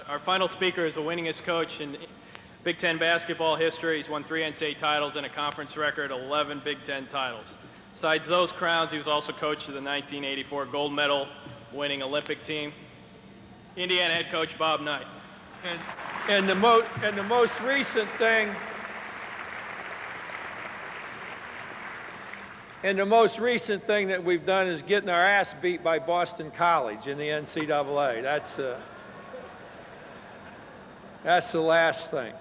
Our final speaker is the winningest coach in Big Ten basketball history. He's won 3 NCAA titles and a conference record, 11 Big Ten titles. Besides those crowns, he was also coach of the 1984 gold medal winning Olympic team. Indiana head coach Bob Knight. And the most recent thing, that we've done is getting our ass beat by Boston College in the NCAA. That's the last thing.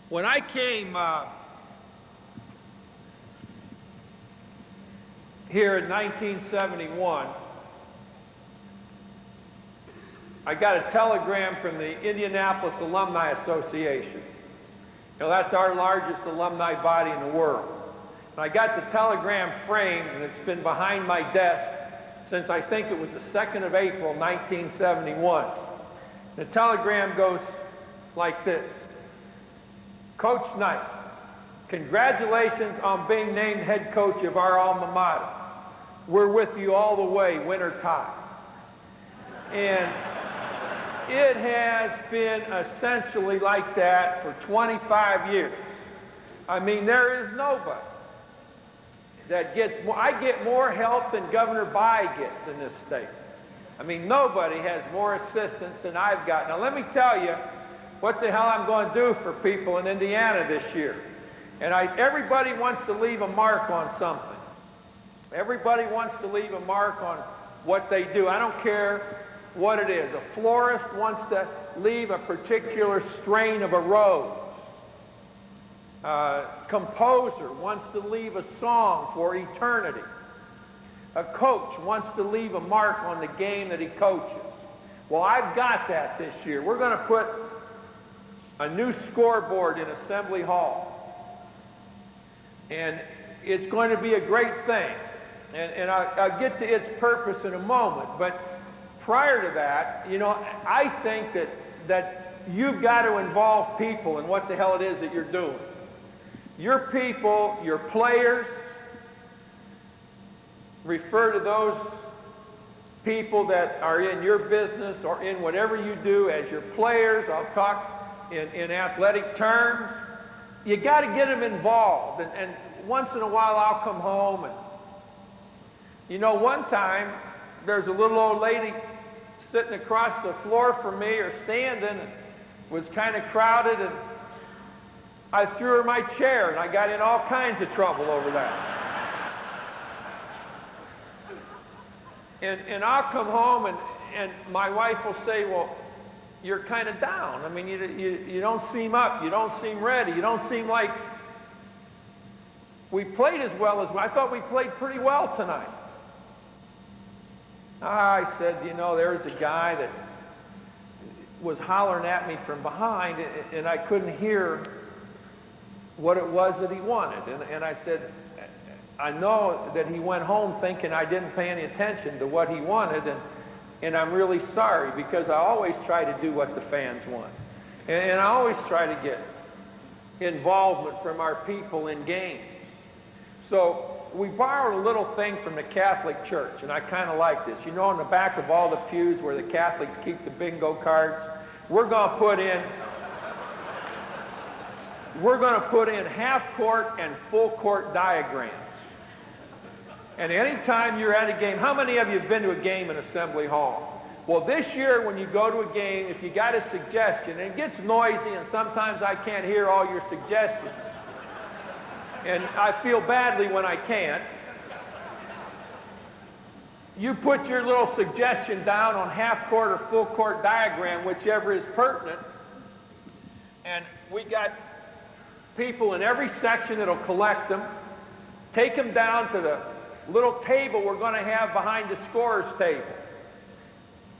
When I came here in 1971, I got a telegram from the Indianapolis Alumni Association. You know, that's our largest alumni body in the world. And I got the telegram framed, and it's been behind my desk since I think it was the 2nd of April, 1971. The telegram goes like this. Coach Knight, congratulations on being named head coach of our alma mater. We're with you all the way, win or tie. And it has been essentially like that for 25 years. I mean, there is nobody that gets more. I get more help than Governor Bayh gets in this state. I mean, nobody has more assistance than I've got. Now, let me tell you what the hell I'm going to do for people in Indiana this year. And everybody wants to leave a mark on something. Everybody wants to leave a mark on what they do. I don't care what it is. A florist wants to leave a particular strain of a rose. Composer wants to leave a song for eternity. A coach wants to leave a mark on the game that he coaches. Well, I've got that this year. We're going to put a new scoreboard in Assembly Hall. And it's going to be a great thing. And I'll get to its purpose in a moment. But prior to that, you know, I think that you've got to involve people in what the hell it is that you're doing. Your people, your players, refer to those people that are in your business or in whatever you do as your players. I'll talk in athletic terms. You got to get them involved. And once in a while I'll come home and, you know, one time there's a little old lady sitting across the floor from me or standing and was kind of crowded, and I threw her my chair and I got in all kinds of trouble over that. And I'll come home and my wife will say, well, you're kind of down. I mean, you don't seem up. You don't seem ready. You don't seem like we played as well as I thought we played pretty well tonight. I said, you know, there was a guy that was hollering at me from behind, and I couldn't hear what it was that he wanted. And I said, I know that he went home thinking I didn't pay any attention to what he wanted, and I'm really sorry, because I always try to do what the fans want. And I always try to get involvement from our people in games. So we borrowed a little thing from the Catholic Church, and I kind of like this. You know, in the back of all the pews where the Catholics keep the bingo cards, we're going to put in half-court and full-court diagrams. And anytime you're at a game, how many of you have been to a game in Assembly Hall? Well, this year when you go to a game, if you got a suggestion, and it gets noisy and sometimes I can't hear all your suggestions, and I feel badly when I can't, you put your little suggestion down on half-court or full-court diagram, whichever is pertinent, and we got people in every section that'll collect them, take them down to the little table we're going to have behind the scorer's table.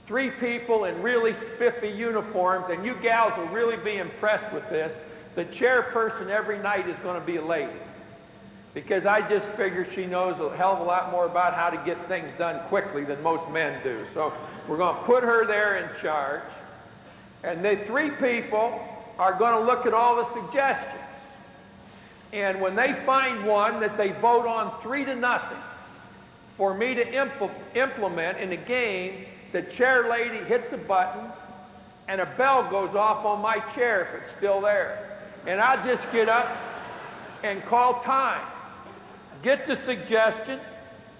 3 people in really spiffy uniforms, and you gals will really be impressed with this. The chairperson every night is going to be a lady, because I just figure she knows a hell of a lot more about how to get things done quickly than most men do. So we're going to put her there in charge, and the 3 people are going to look at all the suggestions. And when they find one that they vote on 3-0 for me to implement in a game, the chair lady hits a button and a bell goes off on my chair if it's still there. And I'll just get up and call time. Get the suggestion,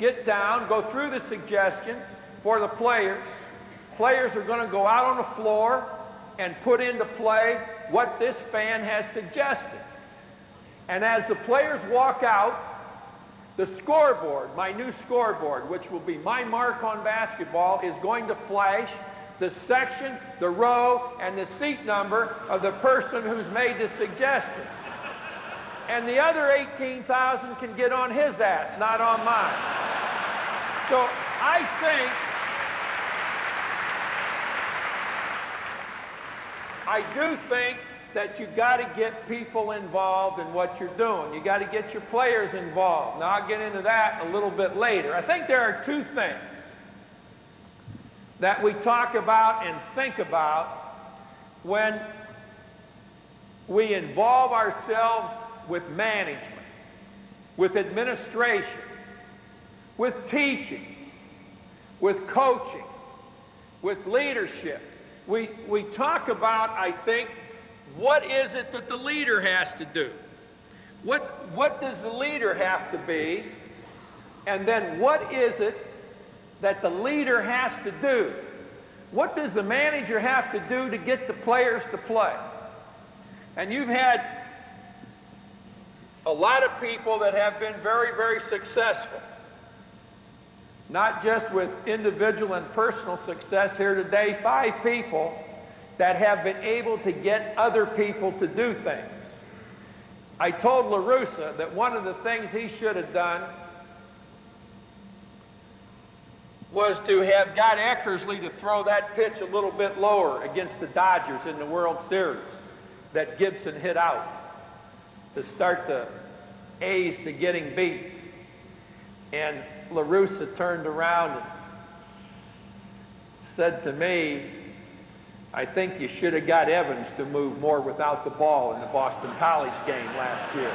get down, go through the suggestion for the players. Players are going to go out on the floor and put into play what this fan has suggested. And as the players walk out, the scoreboard, my new scoreboard, which will be my mark on basketball, is going to flash the section, the row, and the seat number of the person who's made the suggestion. And the other 18,000 can get on his ass, not on mine. So I do think that you got to get people involved in what you're doing. You got to get your players involved. Now, I'll get into that a little bit later. I think there are two things that we talk about and think about when we involve ourselves with management, with administration, with teaching, with coaching, with leadership. We talk about, I think, what is it that the leader has to do? What does the leader have to be? And then what is it that the leader has to do? What does the manager have to do to get the players to play? And you've had a lot of people that have been very, very successful. Not just with individual and personal success here today, 5 people that have been able to get other people to do things. I told La Russa that one of the things he should have done was to have got Eckersley to throw that pitch a little bit lower against the Dodgers in the World Series that Gibson hit out to start the A's to getting beat. And La Russa turned around and said to me, I think you should have got Evans to move more without the ball in the Boston College game last year.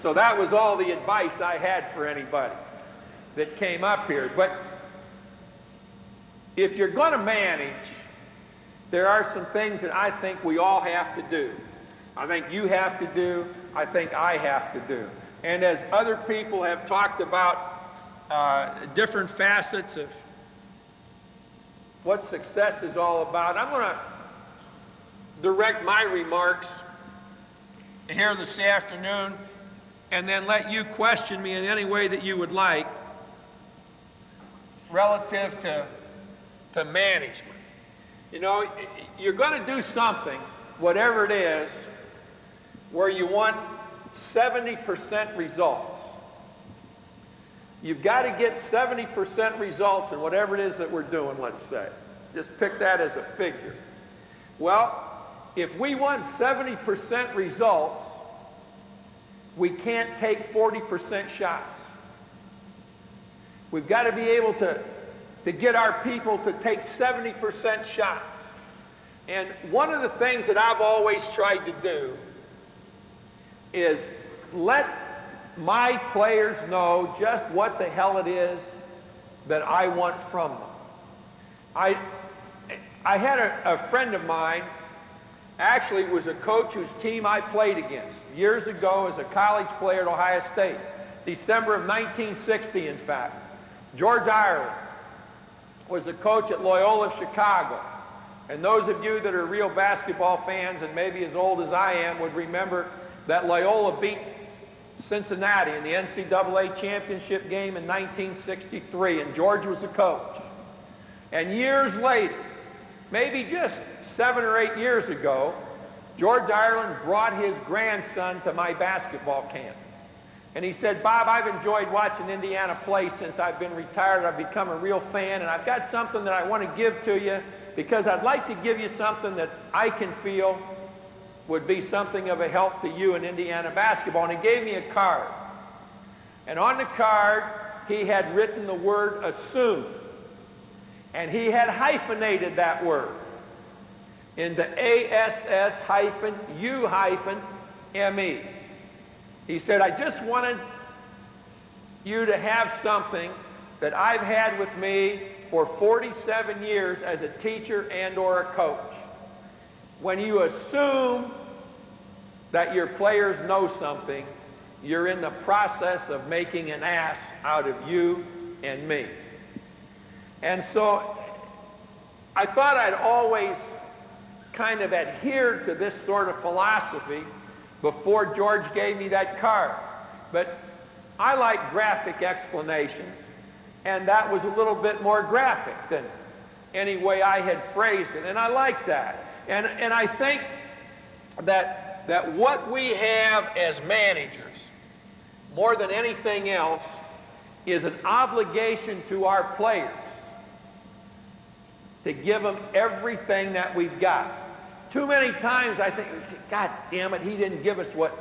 So that was all the advice I had for anybody that came up here. But if you're going to manage, there are some things that I think we all have to do. I think you have to do. I think I have to do. And as other people have talked about different facets of what success is all about, I'm going to direct my remarks here this afternoon and then let you question me in any way that you would like relative to management. You know, you're going to do something, whatever it is, where you want 70% results. You've got to get 70% results in whatever it is that we're doing, let's say. Just pick that as a figure. Well, if we want 70% results, we can't take 40% shots. We've got to be able to get our people to take 70% shots. And one of the things that I've always tried to do is let my players know just what the hell it is that I want from them. I had a friend of mine, actually was a coach whose team I played against years ago as a college player at Ohio State, December of 1960, in fact. George Ireland was the coach at Loyola Chicago. And those of you that are real basketball fans and maybe as old as I am would remember that Loyola beat Cincinnati in the NCAA championship game in 1963, and George was the coach. And years later, maybe just 7 or 8 years ago, George Ireland brought his grandson to my basketball camp. And he said, Bob, I've enjoyed watching Indiana play since I've been retired. I've become a real fan, and I've got something that I want to give to you because I'd like to give you something that I can feel would be something of a help to you in Indiana basketball. And he gave me a card. And on the card, he had written the word assume. And he had hyphenated that word into ASS-U-ME. He said, I just wanted you to have something that I've had with me for 47 years as a teacher and or a coach. When you assume that your players know something, you're in the process of making an ass out of you and me. And so I thought I'd always kind of adhere to this sort of philosophy before George gave me that card. But I like graphic explanations, and that was a little bit more graphic than any way I had phrased it, and I like that. And I think that what we have as managers, more than anything else, is an obligation to our players to give them everything that we've got. Too many times I think, God damn it, he didn't give us what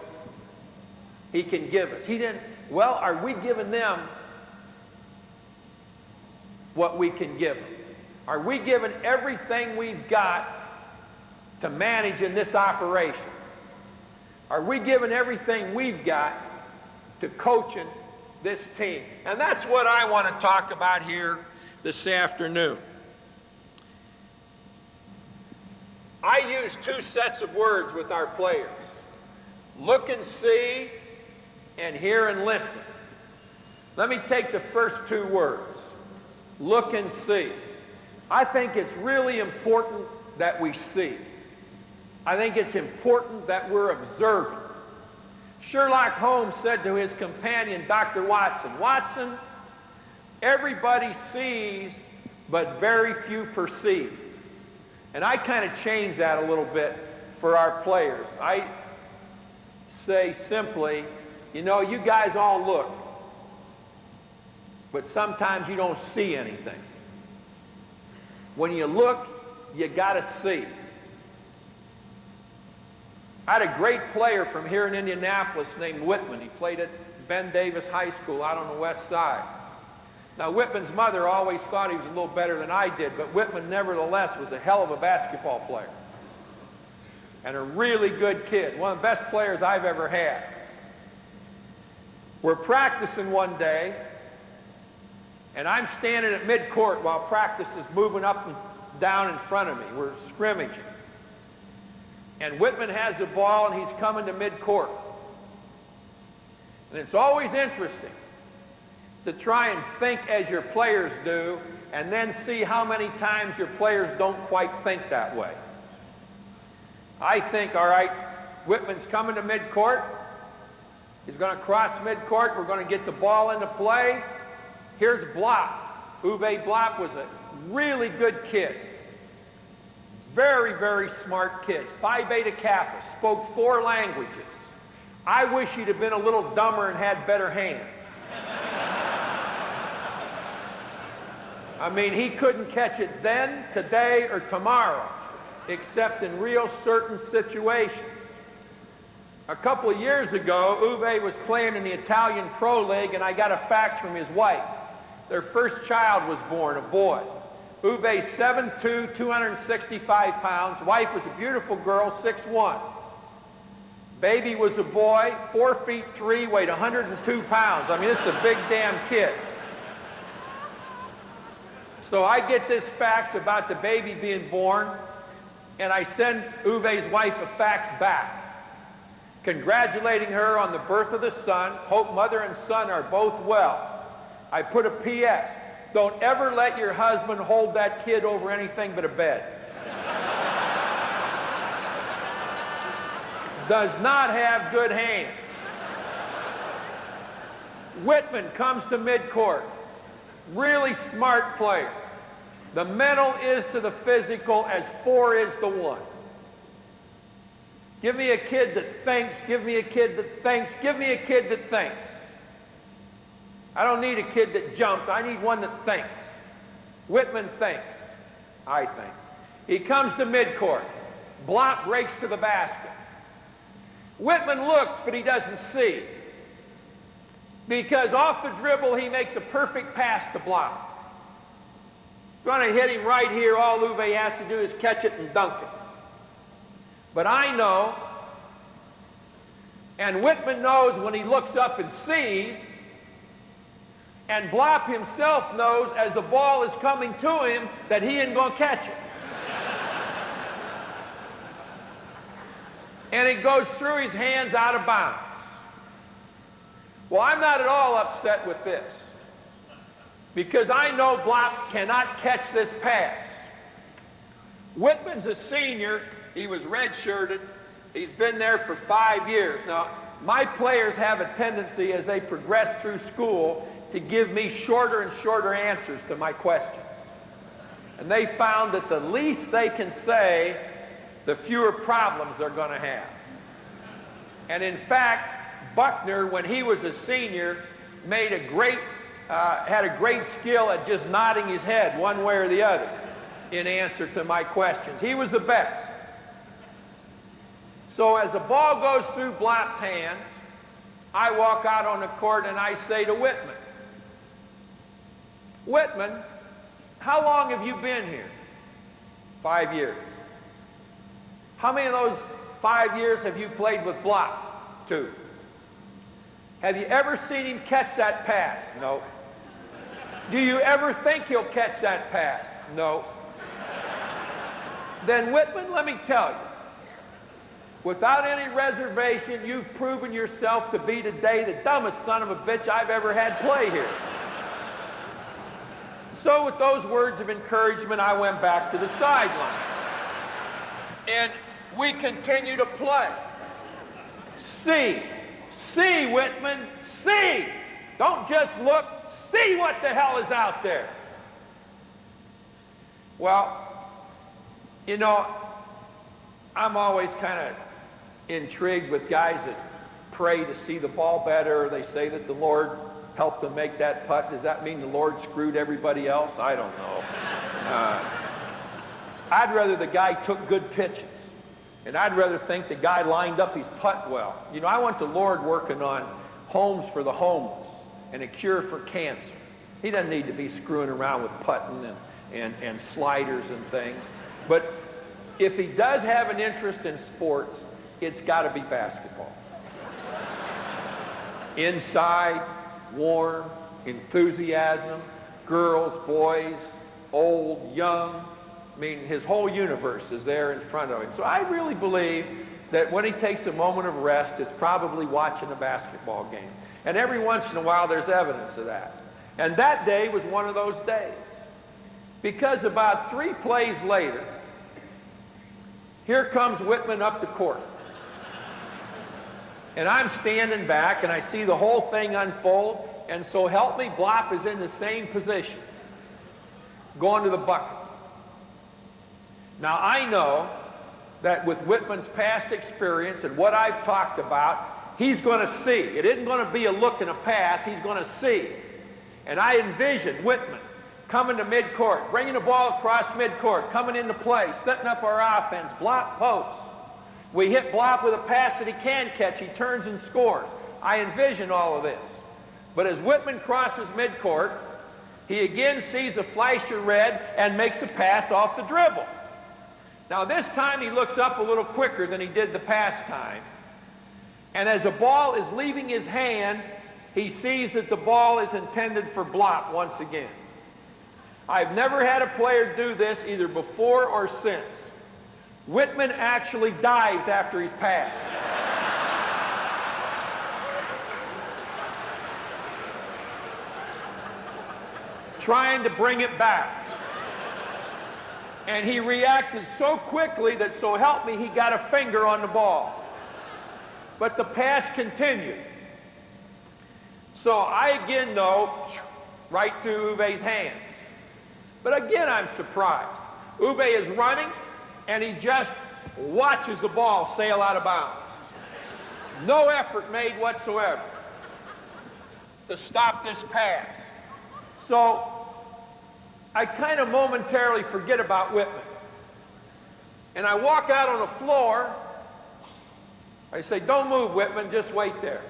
he can give us. He didn't. Well, are we giving them what we can give them? Are we giving everything we've got to manage in this operation? Are we giving everything we've got to coaching this team? And that's what I want to talk about here this afternoon. I use two sets of words with our players: look and see, and hear and listen. Let me take the first two words, look and see. I think it's really important that we see. I think it's important that we're observant. Sherlock Holmes said to his companion, Dr. Watson, Watson, everybody sees, but very few perceive. And I kind of change that a little bit for our players. I say simply, you know, you guys all look, but sometimes you don't see anything. When you look, you got to see. I had a great player from here in Indianapolis named Whitman. He played at Ben Davis High School out on the west side. Now, Whitman's mother always thought he was a little better than I did, but Whitman nevertheless was a hell of a basketball player and a really good kid, one of the best players I've ever had. We're practicing one day, and I'm standing at midcourt while practice is moving up and down in front of me. We're scrimmaging. And Whitman has the ball, and he's coming to midcourt. And it's always interesting to try and think as your players do, and then see how many times your players don't quite think that way. I think, all right, Whitman's coming to midcourt. He's going to cross midcourt. We're going to get the ball into play. Here's Block. Uwe Block was a really good kid. Very, very smart kid. Phi Beta Kappa, spoke 4 languages. I wish he'd have been a little dumber and had better hands. I mean, he couldn't catch it then, today, or tomorrow, except in real certain situations. A couple of years ago, Uwe was playing in the Italian Pro League, and I got a fax from his wife. Their first child was born, a boy. Uwe's 7'2", 265 pounds. Wife was a beautiful girl, 6'1". Baby was a boy, 4'3", weighed 102 pounds. I mean, this is a big damn kid. So I get this fax about the baby being born, and I send Uwe's wife a fax back, congratulating her on the birth of the son. Hope mother and son are both well. I put a P.S. Don't ever let your husband hold that kid over anything but a bed. Does not have good hands. Whitman comes to midcourt. Really smart player. The mental is to the physical as 4 is to 1. Give me a kid that thinks, give me a kid that thinks, give me a kid that thinks. I don't need a kid that jumps. I need one that thinks. Whitman thinks, I think. He comes to midcourt. Block breaks to the basket. Whitman looks, but he doesn't see. Because off the dribble, he makes a perfect pass to Block. Going to hit him right here. All Uwe has to do is catch it and dunk it. But I know, and Whitman knows when he looks up and sees, And Blop himself knows as the ball is coming to him that he ain't going to catch it. And it goes through his hands out of bounds. Well, I'm not at all upset with this, because I know Blop cannot catch this pass. Whitman's a senior. He was redshirted. He's been there for 5 years. Now, my players have a tendency as they progress through school to give me shorter and shorter answers to my questions. And they found that the least they can say, the fewer problems they're going to have. And in fact, Buckner, when he was a senior, had a great skill at just nodding his head one way or the other in answer to my questions. He was the best. So as the ball goes through Blop's hands, I walk out on the court and I say to Whitman, Whitman, how long have you been here? 5 years. How many of those 5 years have you played with Blop? 2. Have you ever seen him catch that pass? No. Do you ever think he'll catch that pass? No. Then Whitman, let me tell you, without any reservation, you've proven yourself to be today the dumbest son of a bitch I've ever had play here. So with those words of encouragement, I went back to the sideline. And we continue to play. See, Whitman, see. Don't just look, see what the hell is out there. Well, you know, I'm always kind of intrigued with guys that pray to see the ball better. They say that the Lord helped them make that putt. Does that mean the Lord screwed everybody else? I don't know. I'd rather the guy took good pitches. And I'd rather think the guy lined up his putt well. You know, I want the Lord working on homes for the homeless and a cure for cancer. He doesn't need to be screwing around with putting and sliders and things. But if he does have an interest in sports, it's got to be basketball. Inside, warm, enthusiasm, girls, boys, old, young. I mean, his whole universe is there in front of him. So I really believe that when he takes a moment of rest, it's probably watching a basketball game. And every once in a while, there's evidence of that. And that day was one of those days. Because about 3 plays later, here comes Whitman up the court. And I'm standing back, and I see the whole thing unfold. And so help me, Blop is in the same position, going to the bucket. Now, I know that with Whitman's past experience and what I've talked about, he's going to see. It isn't going to be a look and a pass. He's going to see. And I envision Whitman coming to midcourt, bringing the ball across midcourt, coming into play, setting up our offense, Blop post. We hit Blop with a pass that he can catch. He turns and scores. I envision all of this. But as Whitman crosses midcourt, he again sees a flash of red and makes a pass off the dribble. Now this time he looks up a little quicker than he did the past time. And as the ball is leaving his hand, he sees that the ball is intended for Blop once again. I've never had a player do this either before or since. Whitman actually dives after his pass. Trying to bring it back. And he reacted so quickly that, so help me, he got a finger on the ball. But the pass continued. So I again know, right through Uwe's hands. But again, I'm surprised. Uwe is running, and he just watches the ball sail out of bounds. No effort made whatsoever to stop this pass. So I kind of momentarily forget about Whitman. And I walk out on the floor. I say, don't move, Whitman, just wait there.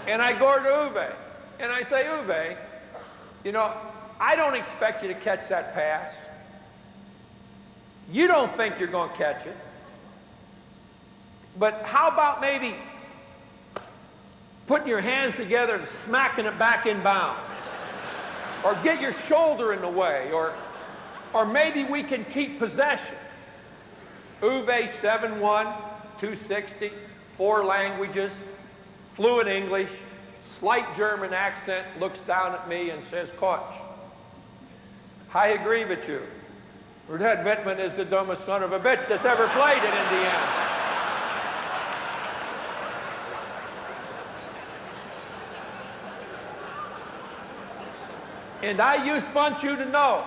And I go to Uwe. And I say, Uwe, you know, I don't expect you to catch that pass. You don't think you're going to catch it. But how about maybe putting your hands together and smacking it back in bounds. Or get your shoulder in the way, or maybe we can keep possession. Uwe 7'1", 260, 4 languages, fluent English, slight German accent, looks down at me and says, "Coach, I agree with you. Red Wittman is the dumbest son of a bitch that's ever played in Indiana." And I just want you to know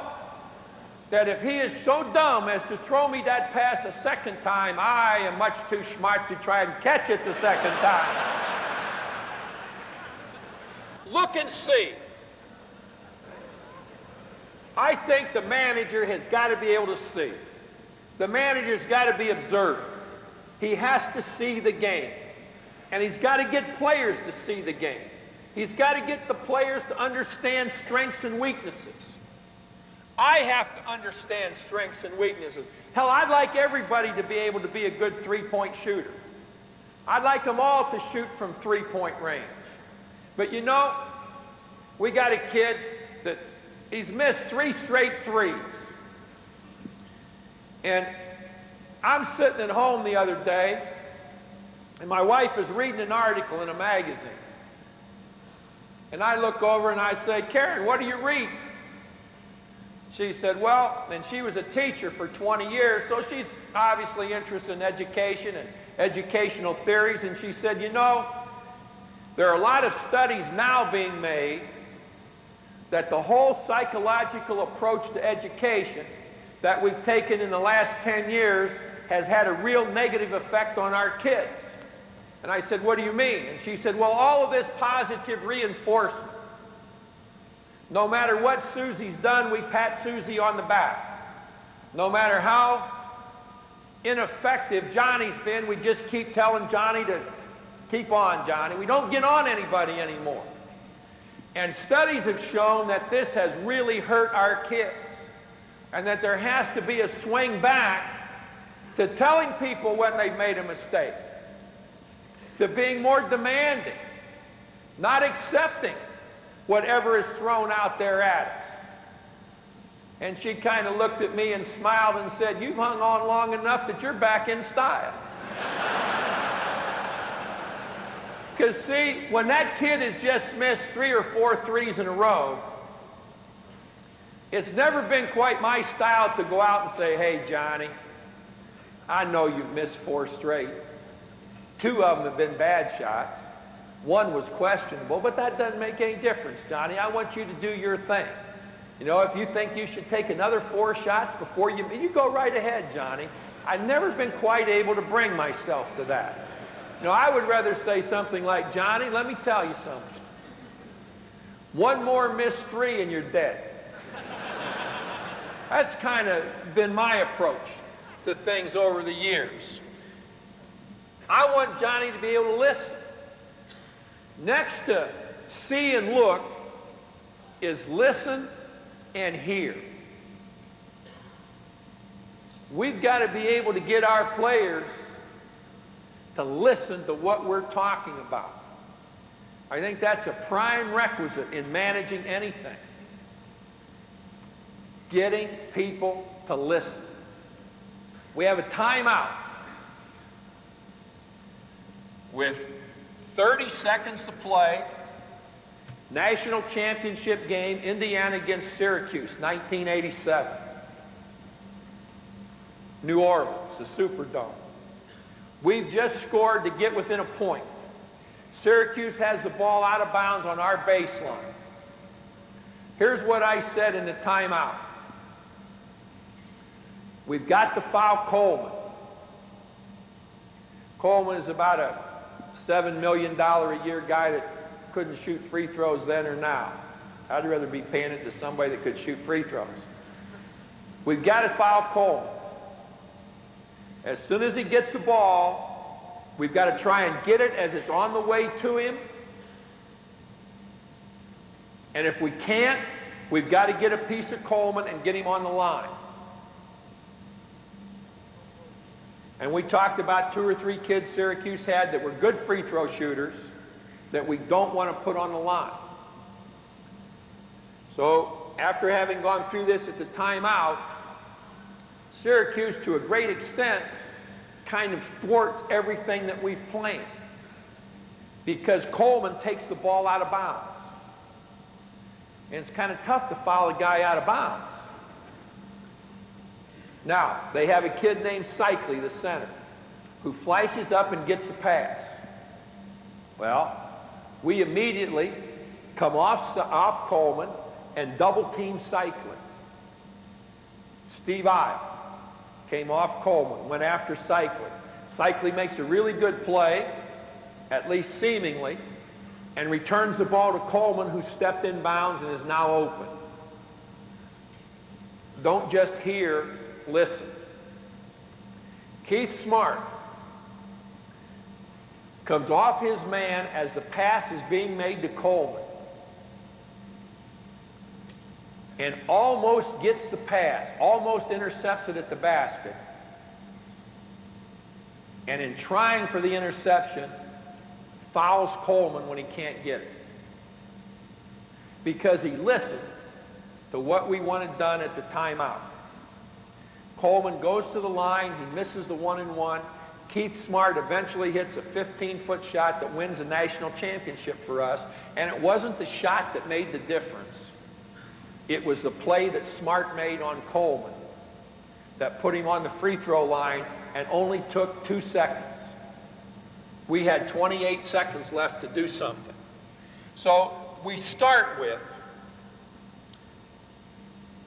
that if he is so dumb as to throw me that pass a second time, I am much too smart to try and catch it the second time. Look and see. I think the manager has got to be able to see. The manager's got to be observant. He has to see the game. And he's got to get players to see the game. He's got to get the players to understand strengths and weaknesses. I have to understand strengths and weaknesses. Hell, I'd like everybody to be able to be a good three-point shooter. I'd like them all to shoot from three-point range. But you know, we got a kid that he's missed 3 straight threes. And I'm sitting at home the other day, and my wife is reading an article in a magazine. And I look over and I say, "Karen, what are you reading?" She said, well, and she was a teacher for 20 years, so she's obviously interested in education and educational theories. And she said, you know, there are a lot of studies now being made that the whole psychological approach to education that we've taken in the last 10 years has had a real negative effect on our kids. And I said, what do you mean? And she said, well, all of this positive reinforcement. No matter what Susie's done, we pat Susie on the back. No matter how ineffective Johnny's been, we just keep telling Johnny to keep on, Johnny. We don't get on anybody anymore. And studies have shown that this has really hurt our kids, and that there has to be a swing back to telling people when they've made a mistake, to being more demanding, not accepting whatever is thrown out there at us. And she kind of looked at me and smiled and said, you've hung on long enough that you're back in style. Because see, when that kid has just missed 3 or 4 threes in a row, it's never been quite my style to go out and say, hey, Johnny, I know you've missed 4 straight. 2 of them have been bad shots. 1 was questionable, but that doesn't make any difference, Johnny. I want you to do your thing. You know, if you think you should take another 4 shots before you go right ahead, Johnny. I've never been quite able to bring myself to that. You know, I would rather say something like, Johnny, let me tell you something. 1 more missed 3 and you're dead. That's kind of been my approach to things over the years. I want Johnny to be able to listen. Next to see and look is listen and hear. We've got to be able to get our players to listen to what we're talking about. I think that's a prime requisite in managing anything. Getting people to listen. We have a timeout with 30 seconds to play. National championship game, Indiana against Syracuse, 1987. New Orleans, the Superdome. We've just scored to get within a point. Syracuse has the ball out of bounds on our baseline. Here's what I said in the timeout. We've got to foul Coleman. Coleman is about a $7 million a year guy that couldn't shoot free throws then or now. I'd rather be paying it to somebody that could shoot free throws. We've got to foul Coleman. As soon as he gets the ball, we've got to try and get it as it's on the way to him. And if we can't, we've got to get a piece of Coleman and get him on the line. And we talked about 2 or 3 kids Syracuse had that were good free throw shooters. that we don't want to put on the line. So after having gone through this at the timeout, Syracuse, to a great extent, kind of thwarts everything that we've planned, because Coleman takes the ball out of bounds. And it's kind of tough to foul a guy out of bounds. Now, they have a kid named Cycli, the center, who flashes up and gets the pass. Well, we immediately come off Coleman and double-team Cycli. Steve Isle came off Coleman, went after Cycli. Cycli makes a really good play, at least seemingly, and returns the ball to Coleman, who stepped in bounds and is now open. Don't just hear, listen. Keith Smart comes off his man as the pass is being made to Coleman and almost gets the pass, almost intercepts it at the basket. And in trying for the interception, fouls Coleman when he can't get it, because he listened to what we wanted done at the timeout. Coleman goes to the line, he misses the 1-and-1. Keith Smart eventually hits a 15-foot shot that wins a national championship for us, and it wasn't the shot that made the difference. It was the play that Smart made on Coleman that put him on the free throw line and only took 2 seconds. We had 28 seconds left to do something. So we start with,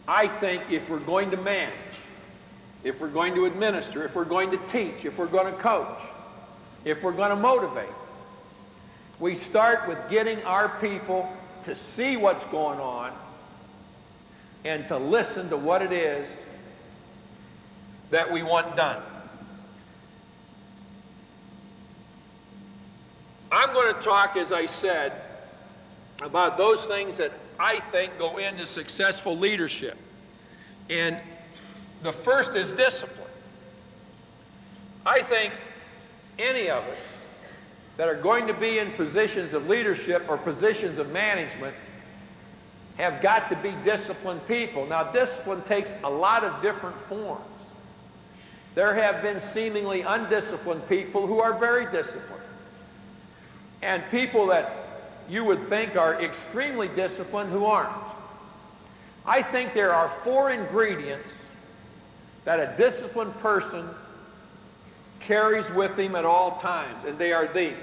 I think, if we're going to manage, if we're going to administer, if we're going to teach, if we're going to coach, if we're going to motivate, we start with getting our people to see what's going on and to listen to what it is that we want done. I'm going to talk, as I said, about those things that I think go into successful leadership. And the first is discipline. I think any of us that are going to be in positions of leadership or positions of management have got to be disciplined people. Now, discipline takes a lot of different forms. There have been seemingly undisciplined people who are very disciplined, and people that you would think are extremely disciplined who aren't. I think there are 4 ingredients that a disciplined person carries with him at all times, and they are these.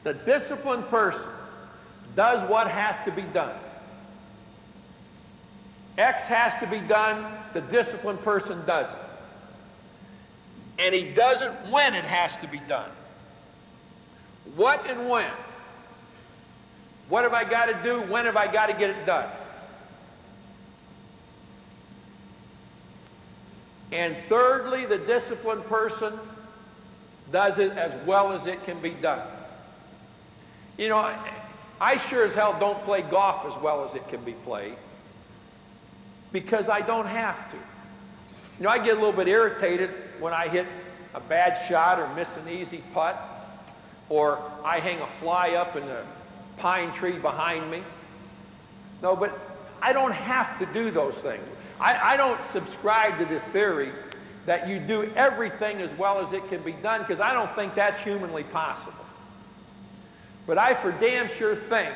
The disciplined person does what has to be done. X has to be done, the disciplined person does it. And he does it when it has to be done. What and when? What have I got to do? When have I got to get it done? And thirdly, the disciplined person does it as well as it can be done. You know, I sure as hell don't play golf as well as it can be played, because I don't have to. You know, I get a little bit irritated when I hit a bad shot or miss an easy putt, or I hang a fly up in the pine tree behind me. No, but I don't have to do those things. I don't subscribe to the theory that you do everything as well as it can be done, because I don't think that's humanly possible. But I for damn sure think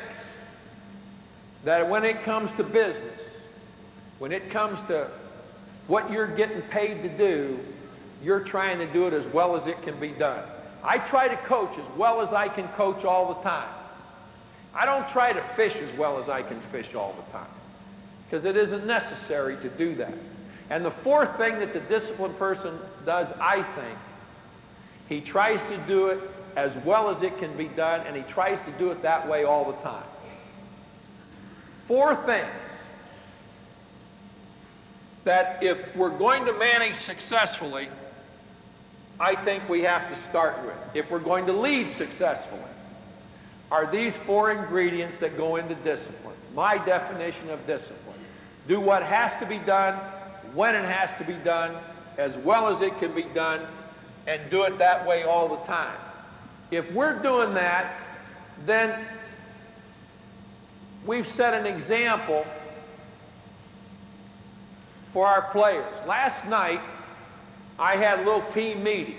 that when it comes to business, when it comes to what you're getting paid to do, you're trying to do it as well as it can be done. I try to coach as well as I can coach all the time. I don't try to fish as well as I can fish all the time, because it isn't necessary to do that. And the 4th thing that the disciplined person does, I think, he tries to do it as well as it can be done, and he tries to do it that way all the time. 4 things that if we're going to manage successfully, I think we have to start with, if we're going to lead successfully, are these 4 ingredients that go into discipline. My definition of discipline. Do what has to be done, when it has to be done, as well as it can be done, and do it that way all the time. If we're doing that, then we've set an example for our players. Last night, I had a little team meeting.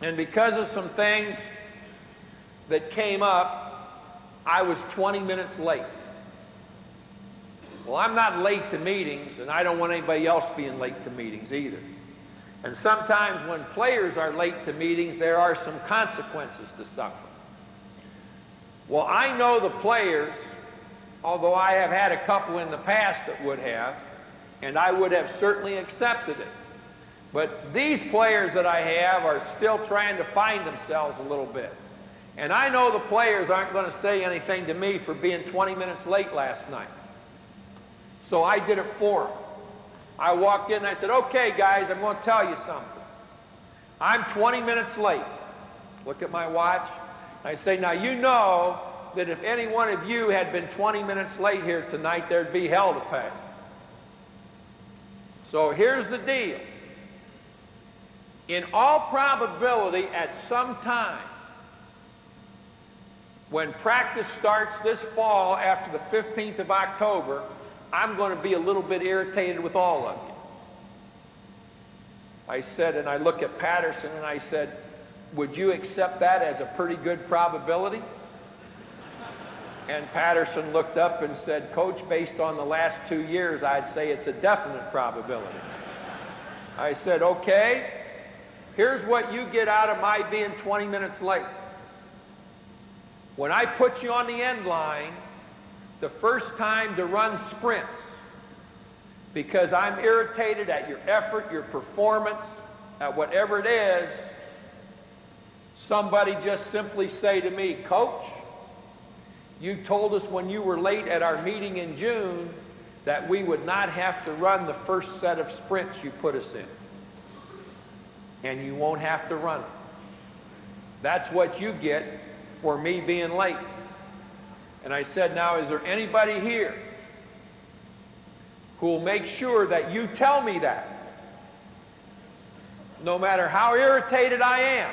And because of some things that came up, I was 20 minutes late. Well, I'm not late to meetings, and I don't want anybody else being late to meetings either. And sometimes when players are late to meetings, there are some consequences to suffer. Well, I know the players, although I have had a couple in the past that would have, and I would have certainly accepted it. But these players that I have are still trying to find themselves a little bit. And I know the players aren't going to say anything to me for being 20 minutes late last night. So I did it for them. I walked in and I said, okay, guys, I'm going to tell you something. I'm 20 minutes late. Look at my watch. I say, now you know that if any one of you had been 20 minutes late here tonight, there'd be hell to pay. So here's the deal. In all probability, at some time, when practice starts this fall after the 15th of October, I'm going to be a little bit irritated with all of you. I said, and I looked at Patterson and I said, would you accept that as a pretty good probability? And Patterson looked up and said, Coach, based on the last 2 years, I'd say it's a definite probability. I said, okay, here's what you get out of my being 20 minutes late. When I put you on the end line, the first time to run sprints, because I'm irritated at your effort, your performance, at whatever it is, somebody just simply say to me, Coach, you told us when you were late at our meeting in June that we would not have to run the first set of sprints you put us in. And you won't have to run them. That's what you get for me being late. And I said, now, is there anybody here who will make sure that you tell me that? No matter how irritated I am.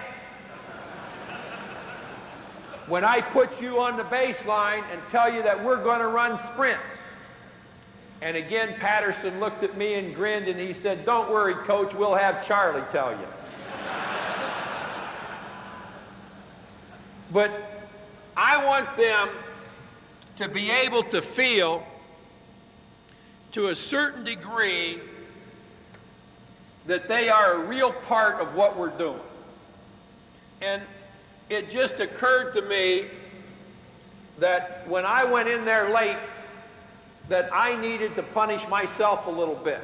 When I put you on the baseline and tell you that we're going to run sprints. And again, Patterson looked at me and grinned and he said, don't worry, Coach, we'll have Charlie tell you. But I want them to be able to feel, to a certain degree, that they are a real part of what we're doing. And it just occurred to me that when I went in there late, that I needed to punish myself a little bit.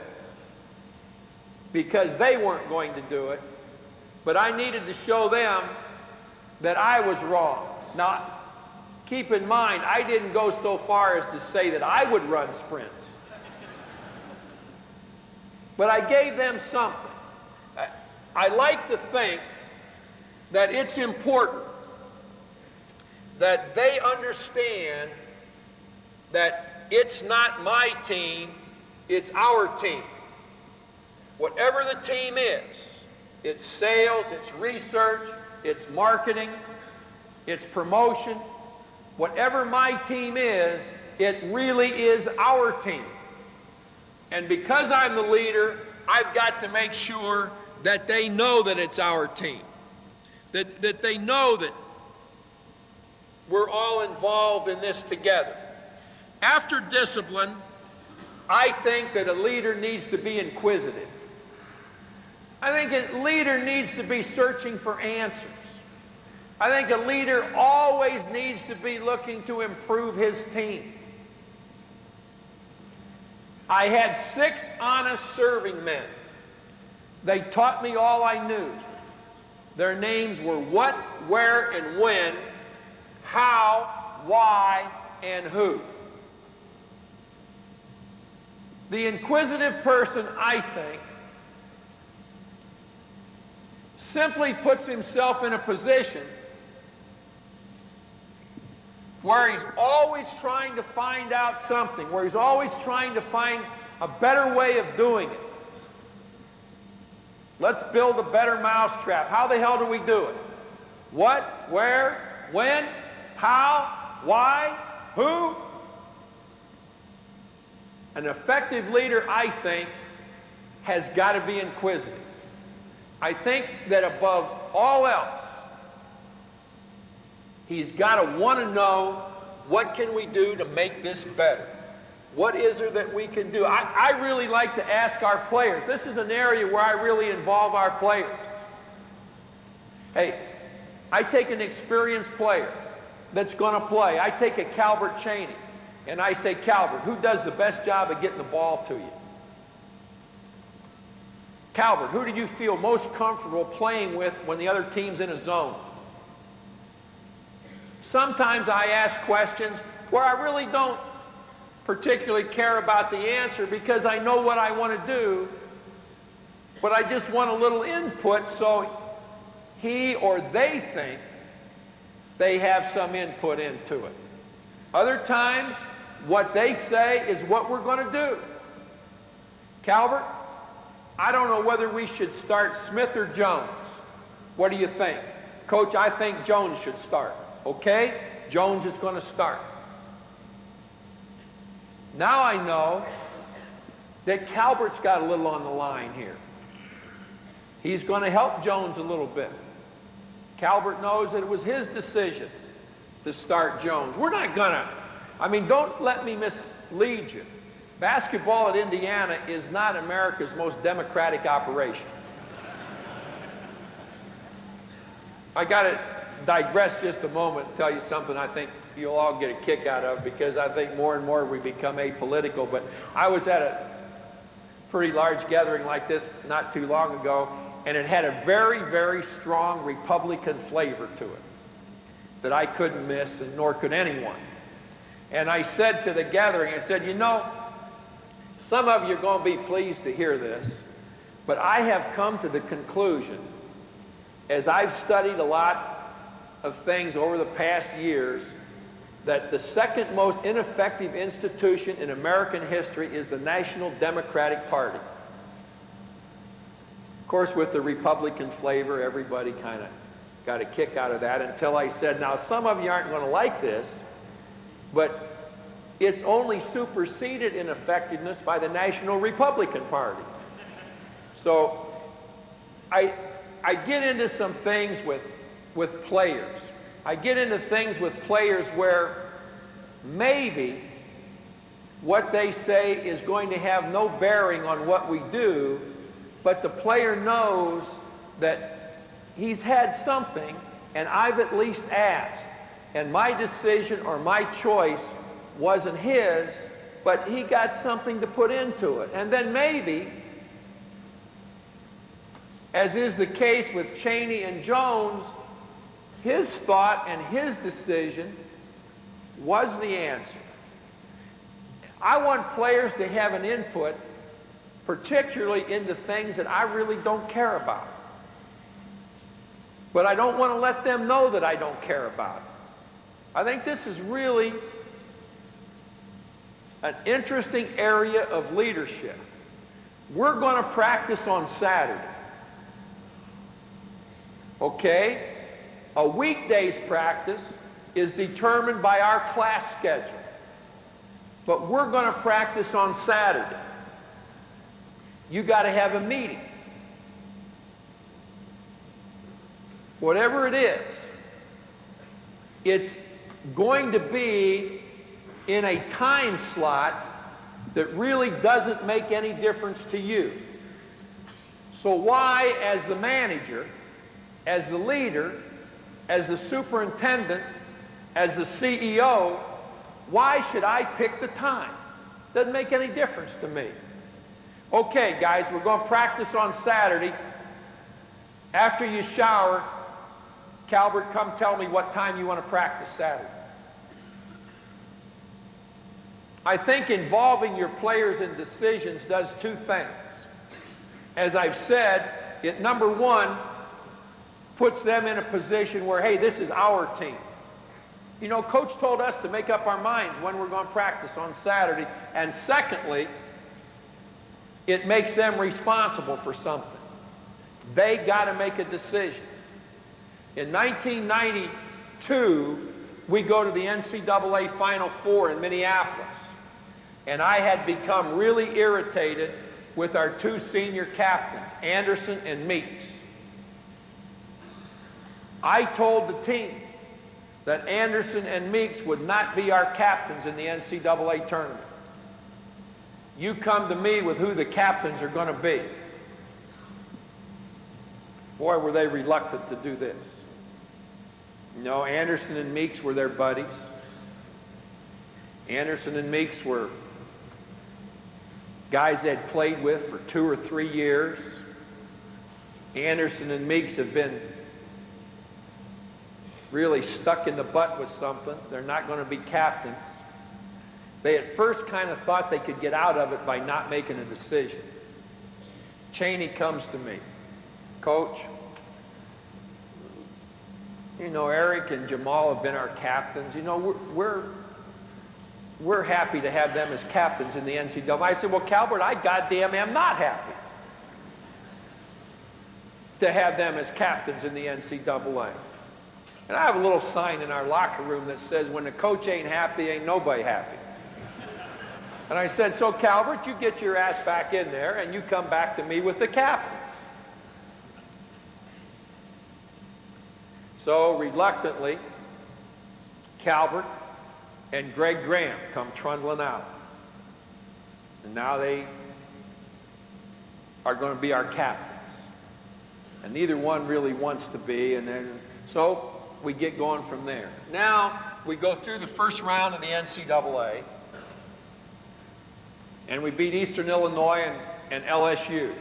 Because they weren't going to do it, but I needed to show them that I was wrong. Now, keep in mind, I didn't go so far as to say that I would run sprints. But I gave them something. I like to think that it's important that they understand that it's not my team, it's our team. Whatever the team is, it's sales, it's research, it's marketing, it's promotion. Whatever my team is, it really is our team. And because I'm the leader, I've got to make sure that they know that it's our team. That they know that we're all involved in this together. After discipline, I think that a leader needs to be inquisitive. I think a leader needs to be searching for answers. I think a leader always needs to be looking to improve his team. I had 6 honest serving men. They taught me all I knew. Their names were what, where, and when, how, why, and who. The inquisitive person, I think, simply puts himself in a position where he's always trying to find out something, where he's always trying to find a better way of doing it. Let's build a better mousetrap. How the hell do we do it? What, where, when, how, why, who? An effective leader, I think, has got to be inquisitive. I think that above all else, he's got to want to know, what can we do to make this better? What is there that we can do? I really like to ask our players. This is an area where I really involve our players. Hey, I take an experienced player that's going to play. I take a Calvert Chaney, and I say, Calvert, who does the best job of getting the ball to you? Calvert, who do you feel most comfortable playing with when the other team's in a zone? Sometimes I ask questions where I really don't particularly care about the answer because I know what I want to do, but I just want a little input so he or they think they have some input into it. Other times, what they say is what we're going to do. Calvert, I don't know whether we should start Smith or Jones. What do you think? Coach, I think Jones should start. Okay? Jones is going to start. Now I know that Calvert's got a little on the line here. He's going to help Jones a little bit. Calvert knows that it was his decision to start Jones. We're not going to, don't let me mislead you. Basketball at Indiana is not America's most democratic operation. I got to digress just a moment and tell you something I think you'll all get a kick out of, because I think more and more we become apolitical. But I was at a pretty large gathering like this not too long ago, and it had a very, very strong Republican flavor to it that I couldn't miss, and nor could anyone. And I said to the gathering, I said, you know, some of you are going to be pleased to hear this, but I have come to the conclusion, as I've studied a lot of things over the past years, that the second most ineffective institution in American history is the National Democratic Party. Of course, with the Republican flavor, everybody kind of got a kick out of that until I said, now some of you aren't going to like this, but it's only superseded in effectiveness by the National Republican Party. So I get into some things with players. I get into things with players where maybe what they say is going to have no bearing on what we do, but the player knows that he's had something, and I've at least asked, and my decision or my choice wasn't his, but he got something to put into it. And then maybe, as is the case with Chaney and Jones, his thought and his decision was the answer. I want players to have an input, particularly into things that I really don't care about. But I don't want to let them know that I don't care about it. I think this is really an interesting area of leadership. We're going to practice on Saturday. Okay? A weekday's practice is determined by our class schedule. But we're going to practice on Saturday. You got to have a meeting. Whatever it is, it's going to be in a time slot that really doesn't make any difference to you. So why, as the manager, as the leader, as the superintendent, as the CEO, why should I pick the time? Doesn't make any difference to me. Okay, guys, we're going to practice on Saturday. After you shower, Calvert, come tell me what time you want to practice Saturday. I think involving your players in decisions does two things. As I've said, it, number one, puts them in a position where, hey, this is our team. You know, Coach told us to make up our minds when we're going to practice on Saturday. And secondly, it makes them responsible for something. They got to make a decision. In 1992, we go to the NCAA Final Four in Minneapolis. And I had become really irritated with our two senior captains, Anderson and Meeks. I told the team that Anderson and Meeks would not be our captains in the NCAA tournament. You come to me with who the captains are going to be. Boy, were they reluctant to do this. You know, Anderson and Meeks were their buddies. Anderson and Meeks were guys they'd played with for 2 or 3 years. Anderson and Meeks have been really stuck in the butt with something. They're not going to be captains. They at first kind of thought they could get out of it by not making a decision. Cheney comes to me. Coach, you know, Eric and Jamal have been our captains. You know, we're happy to have them as captains in the NCAA. I said, well, Calvert, I goddamn am not happy to have them as captains in the NCAA. And I have a little sign in our locker room that says, when the coach ain't happy, ain't nobody happy. And I said, so Calvert, you get your ass back in there and you come back to me with the captains. So reluctantly, Calvert and Greg Graham come trundling out. And now they are going to be our captains. And neither one really wants to be. And then, so we get going from there. Now we go through the first round of the NCAA. And we beat Eastern Illinois and LSU.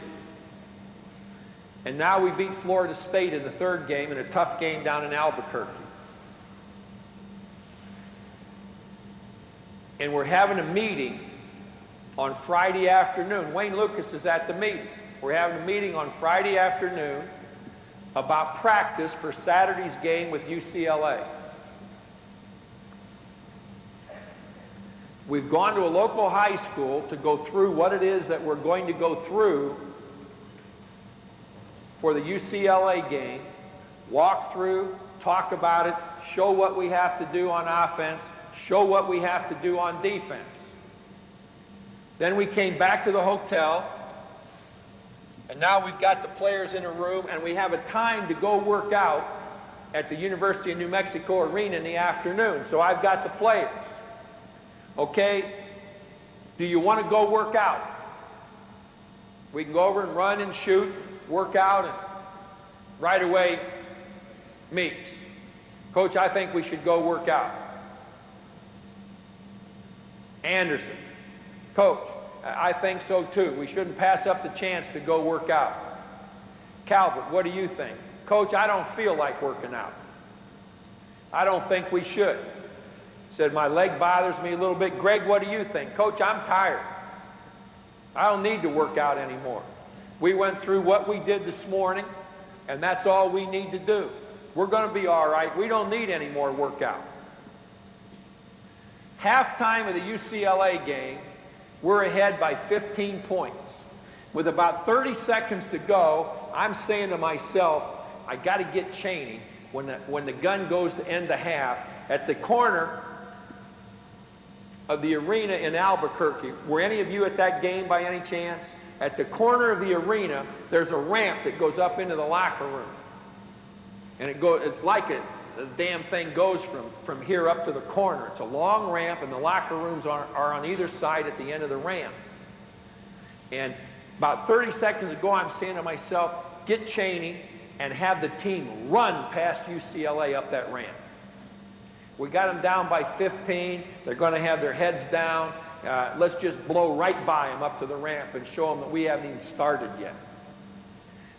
And now we beat Florida State in the third game in a tough game down in Albuquerque. And we're having a meeting on Friday afternoon. Wayne Lucas is at the meeting. We're having a meeting on Friday afternoon about practice for Saturday's game with UCLA. We've gone to a local high school to go through what it is that we're going to go through for the UCLA game, walk through, talk about it, show what we have to do on offense, show what we have to do on defense. Then we came back to the hotel, and now we've got the players in a room, and we have a time to go work out at the University of New Mexico Arena in the afternoon. So I've got the players. Okay, do you want to go work out? We can go over and run and shoot, work out, and right away, Meeks. Coach, I think we should go work out. Anderson. Coach, I think so too. We shouldn't pass up the chance to go work out. Calvert, what do you think? Coach, I don't feel like working out. I don't think we should. Said, my leg bothers me a little bit. Greg, what do you think? Coach, I'm tired. I don't need to work out anymore. We went through what we did this morning, and that's all we need to do. We're going to be all right. We don't need any more workout. Halftime of the UCLA game, we're ahead by 15 points. With about 30 seconds to go, I'm saying to myself, I got to get Cheney when the gun goes to end the half at the corner of the arena in Albuquerque. Were any of you at that game by any chance? At the corner of the arena, there's a ramp that goes up into the locker room. And it's like the damn thing goes from here up to the corner. It's a long ramp, and the locker rooms are on either side at the end of the ramp. And about 30 seconds ago, I'm saying to myself, get Cheney and have the team run past UCLA up that ramp. We got them down by 15. They're going to have their heads down. Let's just blow right by them up to the ramp and show them that we haven't even started yet.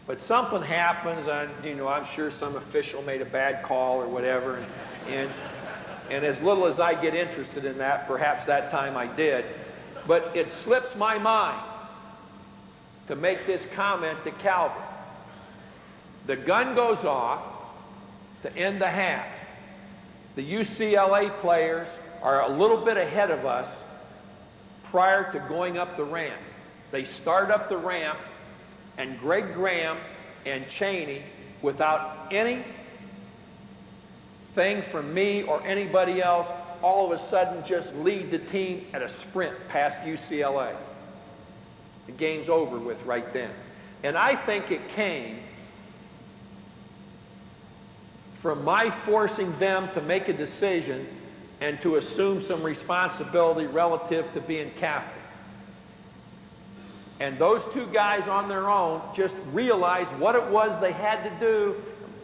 But something happens, and I'm sure some official made a bad call or whatever, and as little as I get interested in that, perhaps that time I did, but it slips my mind to make this comment to Calvert. The gun goes off to end the half. The UCLA players are a little bit ahead of us prior to going up the ramp. They start up the ramp, and Greg Graham and Cheney, without any thing from me or anybody else all of a sudden just lead the team at a sprint past UCLA. The game's over with right then. And I think it came from my forcing them to make a decision and to assume some responsibility relative to being captain. And those two guys on their own just realized what it was they had to do.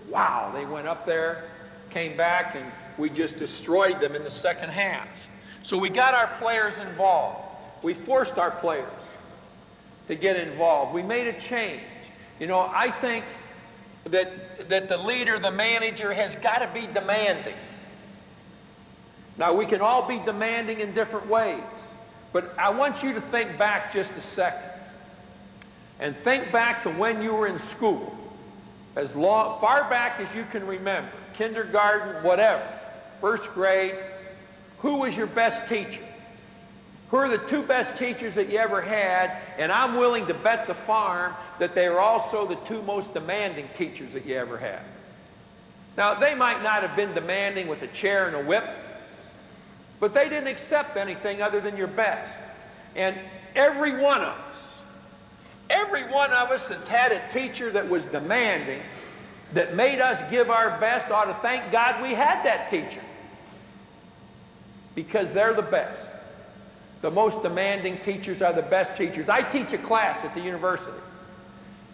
Wow, they went up there, came back, and we just destroyed them in the second half. So we got our players involved. We forced our players to get involved. We made a change. You know, I think that the leader, the manager, has got to be demanding. Now, we can all be demanding in different ways, but I want you to think back just a second. And think back to when you were in school, as far back as you can remember, kindergarten, whatever, first grade. Who was your best teacher? Who are the two best teachers that you ever had? And I'm willing to bet the farm that they were also the two most demanding teachers that you ever had. Now, they might not have been demanding with a chair and a whip, but they didn't accept anything other than your best. And every one of us that's had a teacher that was demanding, that made us give our best, ought to thank God we had that teacher. Because they're the best. The most demanding teachers are the best teachers. I teach a class at the university.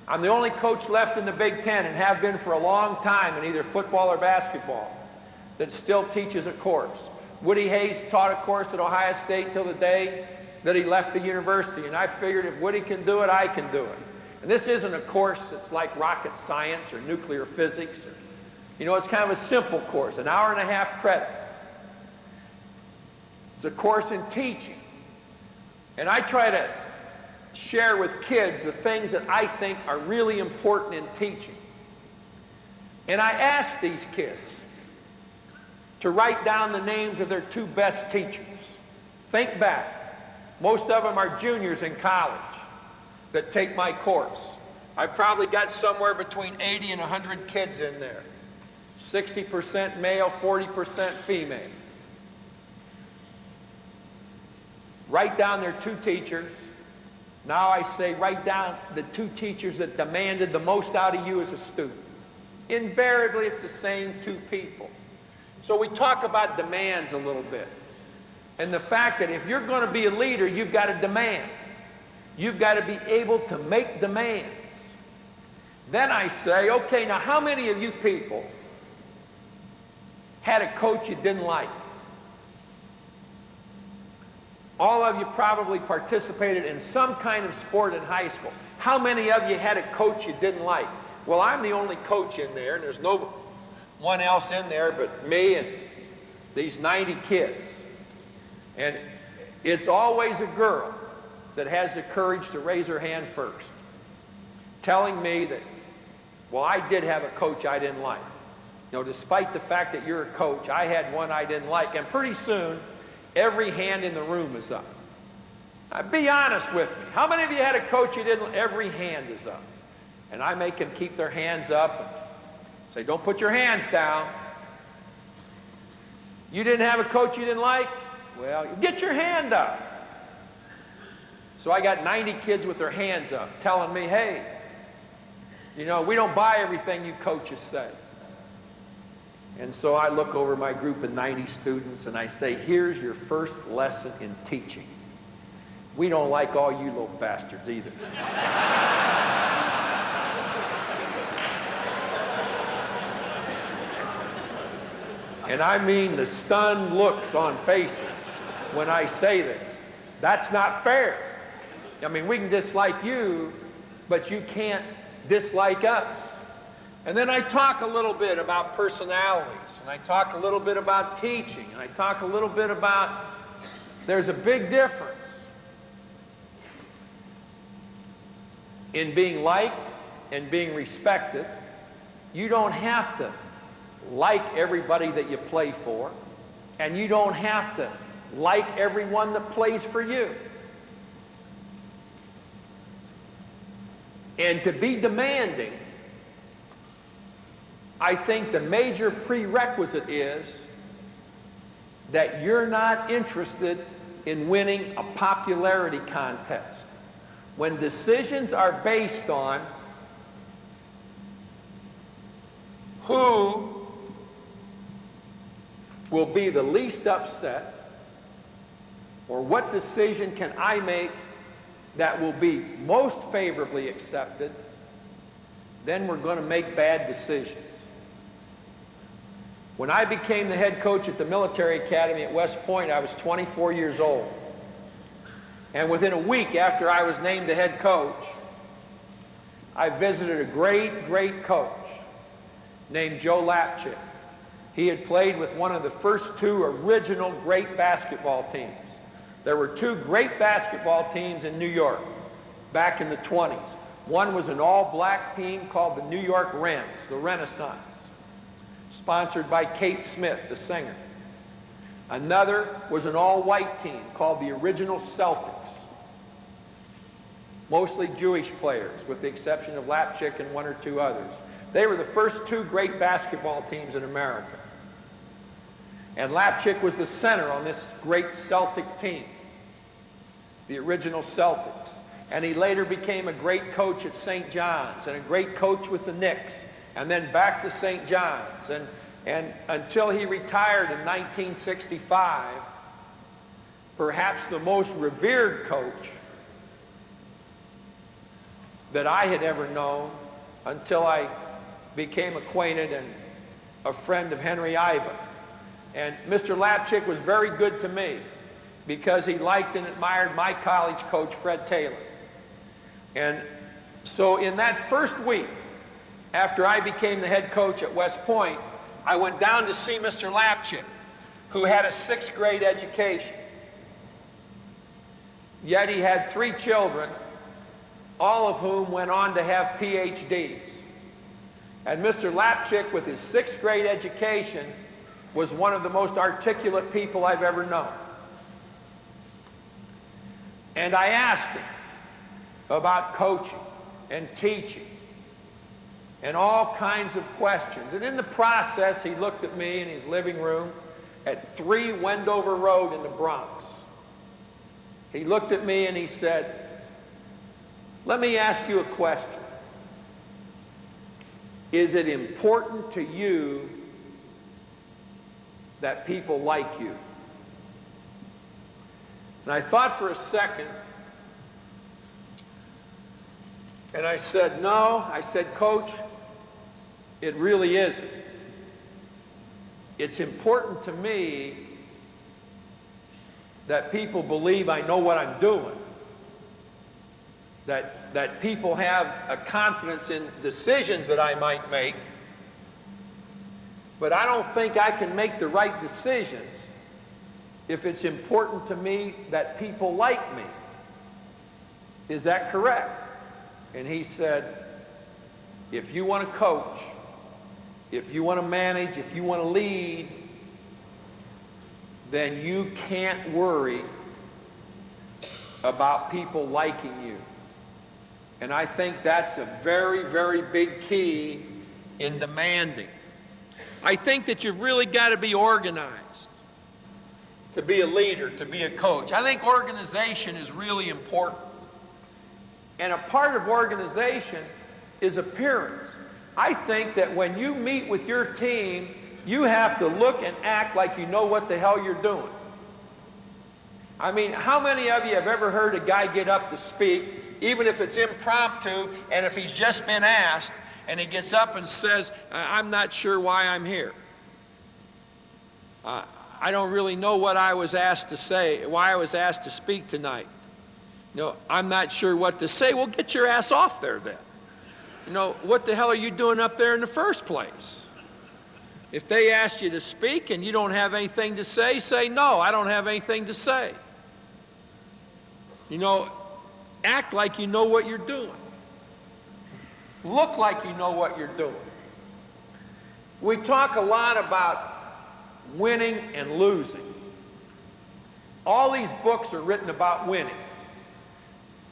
I'm the only coach left in the Big Ten, and have been for a long time in either football or basketball, that still teaches a course. Woody Hayes taught a course at Ohio State till the day that he left the university, and I figured if Woody can do it, I can do it. And this isn't a course that's like rocket science or nuclear physics. It's kind of a simple course, an hour and a half credit. It's a course in teaching. And I try to share with kids the things that I think are really important in teaching. And I ask these kids to write down the names of their two best teachers. Think back. Most of them are juniors in college that take my course. I've probably got somewhere between 80 and 100 kids in there. 60% male, 40% female. Write down their two teachers. Now I say write down the two teachers that demanded the most out of you as a student. Invariably, it's the same two people. So we talk about demands a little bit. And the fact that if you're going to be a leader, you've got to demand. You've got to be able to make demands. Then I say, okay, now how many of you people had a coach you didn't like? All of you probably participated in some kind of sport in high school. How many of you had a coach you didn't like? Well, I'm the only coach in there, and there's no one else in there but me and these 90 kids. And it's always a girl that has the courage to raise her hand first, telling me that, well, I did have a coach I didn't like. Despite the fact that you're a coach, I had one I didn't like. And pretty soon, every hand in the room is up. Now, be honest with me. How many of you had a coach you didn't like? Every hand is up. And I make them keep their hands up and say, don't put your hands down. You didn't have a coach you didn't like? Well, get your hand up. So I got 90 kids with their hands up telling me, hey, we don't buy everything you coaches say. And so I look over my group of 90 students and I say, here's your first lesson in teaching. We don't like all you little bastards either. And I mean the stunned looks on faces when I say this. That's not fair. I mean, we can dislike you, but you can't dislike us. And then I talk a little bit about personalities, and I talk a little bit about teaching, and I talk a little bit about there's a big difference in being liked and being respected. You don't have to like everybody that you play for, and you don't have to like everyone that plays for you. And to be demanding I think the major prerequisite is that you're not interested in winning a popularity contest. When decisions are based on who will be the least upset, or what decision can I make that will be most favorably accepted, then we're going to make bad decisions. When I became the head coach at the military academy at West Point, I was 24 years old. And within a week after I was named the head coach, I visited a great coach named Joe Lapchick. He had played with one of the first two original great basketball teams. There were two great basketball teams in New York back in the 20s. One was an all-black team called the New York Wrens, the Renaissance, sponsored by Kate Smith, the singer. Another was an all-white team called the Original Celtics, mostly Jewish players, with the exception of Lapchick and one or two others. They were the first two great basketball teams in America. And Lapchick was the center on this great Celtic team, the Original Celtics. And he later became a great coach at St. John's and a great coach with the Knicks, and then back to St. John's. And until he retired in 1965, perhaps the most revered coach that I had ever known until I became acquainted and a friend of Henry Ivan. And Mr. Lapchick was very good to me because he liked and admired my college coach, Fred Taylor. And so in that first week, after I became the head coach at West Point, I went down to see Mr. Lapchick, who had a 6th grade education. Yet he had 3 children, all of whom went on to have PhDs. And Mr. Lapchick, with his 6th grade education, was one of the most articulate people I've ever known. And I asked him about coaching and teaching and all kinds of questions. And in the process, he looked at me in his living room at 3 Wendover Road in the Bronx. He looked at me and he said, "Let me ask you a question. Is it important to you that people like you?" And I thought for a second, and I said, "No." I said, "Coach, it really isn't. It's important to me that people believe I know what I'm doing, that people have a confidence in decisions that I might make, but I don't think I can make the right decisions if it's important to me that people like me. Is that correct?" And he said, "If you want to coach, if you want to manage, if you want to lead, then you can't worry about people liking you." And I think that's a very, very big key in demanding. I think that you've really got to be organized to be a leader, to be a coach. I think organization is really important. And a part of organization is appearance. I think that when you meet with your team, you have to look and act like you know what the hell you're doing. I mean, how many of you have ever heard a guy get up to speak, even if it's impromptu, and if he's just been asked, and he gets up and says, "I'm not sure why I'm here. I don't really know what I was asked to say, why I was asked to speak tonight. I'm not sure what to say." Well, get your ass off there then. What the hell are you doing up there in the first place? If they asked you to speak and you don't have anything to say no, I don't have anything to say. Act like you know what you're doing. Look like you know what you're doing. We talk a lot about winning and losing. All these books are written about winning,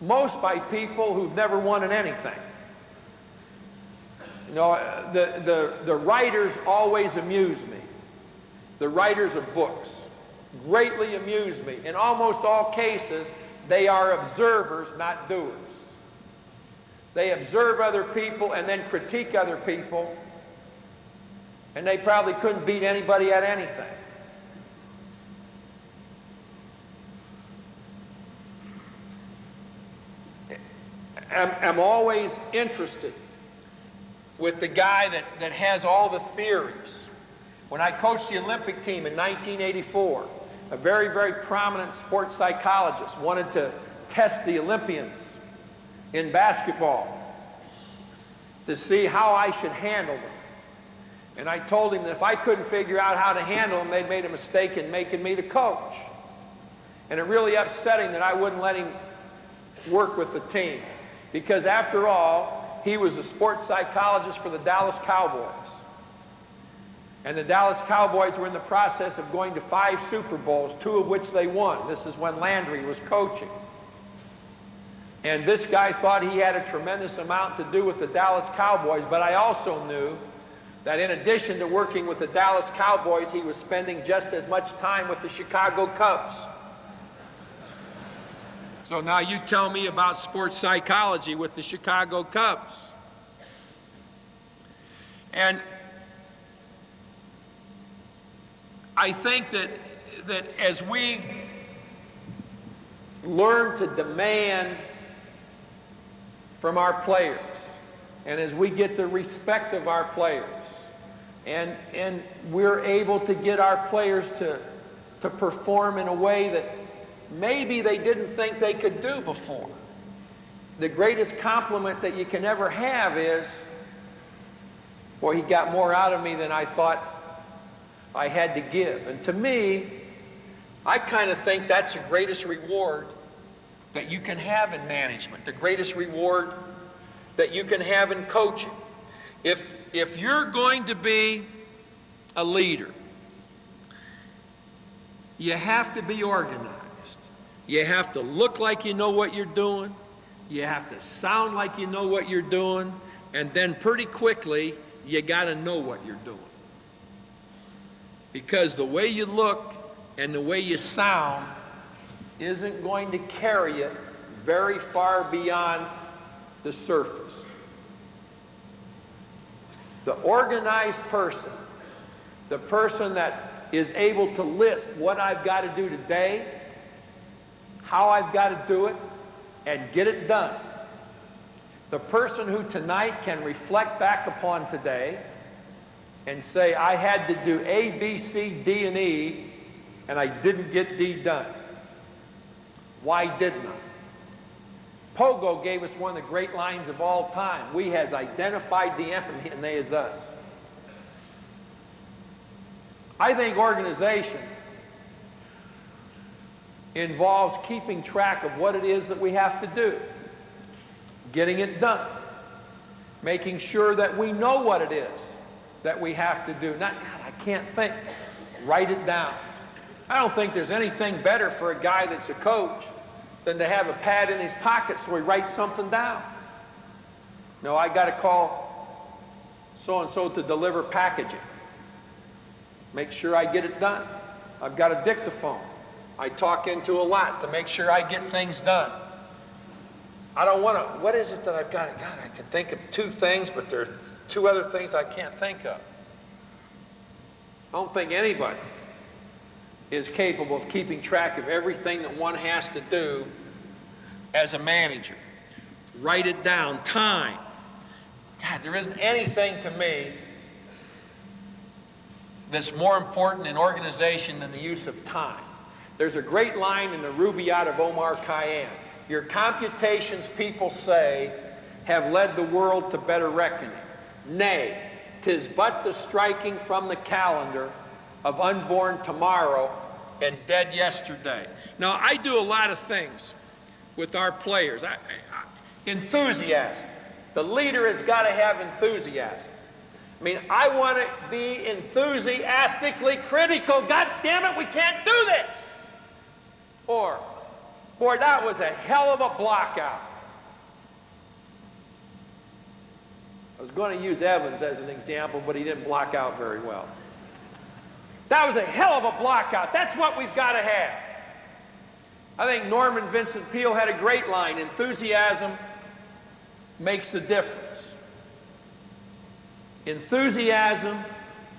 most by people who've never won in anything. You know, the writers always amuse me. The writers of books greatly amuse me. In almost all cases, they are observers, not doers. They observe other people and then critique other people, and they probably couldn't beat anybody at anything. I'm always interested with the guy that has all the theories. When I coached the Olympic team in 1984, a very, very prominent sports psychologist wanted to test the Olympians in basketball to see how I should handle them. And I told him that if I couldn't figure out how to handle them, they'd made a mistake in making me the coach. And it really upset him that I wouldn't let him work with the team. Because after all, he was a sports psychologist for the Dallas Cowboys. And the Dallas Cowboys were in the process of going to 5 Super Bowls, 2 of which they won. This is when Landry was coaching. And this guy thought he had a tremendous amount to do with the Dallas Cowboys, but I also knew that in addition to working with the Dallas Cowboys, he was spending just as much time with the Chicago Cubs. So now you tell me about sports psychology with the Chicago Cubs. And I think that as we learn to demand from our players, and as we get the respect of our players, and we're able to get our players to perform in a way that maybe they didn't think they could do before. The greatest compliment that you can ever have is, boy, he got more out of me than I thought I had to give. And to me, I kind of think that's the greatest reward that you can have in management, the greatest reward that you can have in coaching. If you're going to be a leader, you have to be organized. You have to look like you know what you're doing. You have to sound like you know what you're doing. And then pretty quickly, you got to know what you're doing. Because the way you look and the way you sound isn't going to carry you very far beyond the surface. The organized person, the person that is able to list what I've got to do today, how I've got to do it, and get it done. The person who tonight can reflect back upon today and say, I had to do A, B, C, D, and E, and I didn't get D done. Why didn't I? Pogo gave us one of the great lines of all time. We has identified the enemy, and they is us. I think organization involves keeping track of what it is that we have to do, getting it done, making sure that we know what it is that we have to do. Not, God, I can't think. Write it down. I don't think there's anything better for a guy that's a coach than to have a pad in his pocket so he writes something down. No, I got to call so-and-so to deliver packaging. Make sure I get it done. I've got a dictaphone. I talk into a lot to make sure I get things done. I don't want to, what is it that I've got? God, I can think of 2 things, but there are 2 other things I can't think of. I don't think anybody is capable of keeping track of everything that one has to do as a manager. Write it down. Time. God, there isn't anything to me that's more important in organization than the use of time. There's a great line in the Rubaiyat of Omar Khayyam. Your computations, people say, have led the world to better reckoning. Nay, 'tis but the striking from the calendar of unborn tomorrow and dead yesterday. Now, I do a lot of things with our players. Enthusiasm. The leader has got to have enthusiasm. I mean, I want to be enthusiastically critical. God damn it, we can't do this. Or, boy, that was a hell of a block out. I was going to use Evans as an example, but he didn't block out very well. That was a hell of a block out. That's what we've got to have. I think Norman Vincent Peale had a great line, enthusiasm makes a difference. Enthusiasm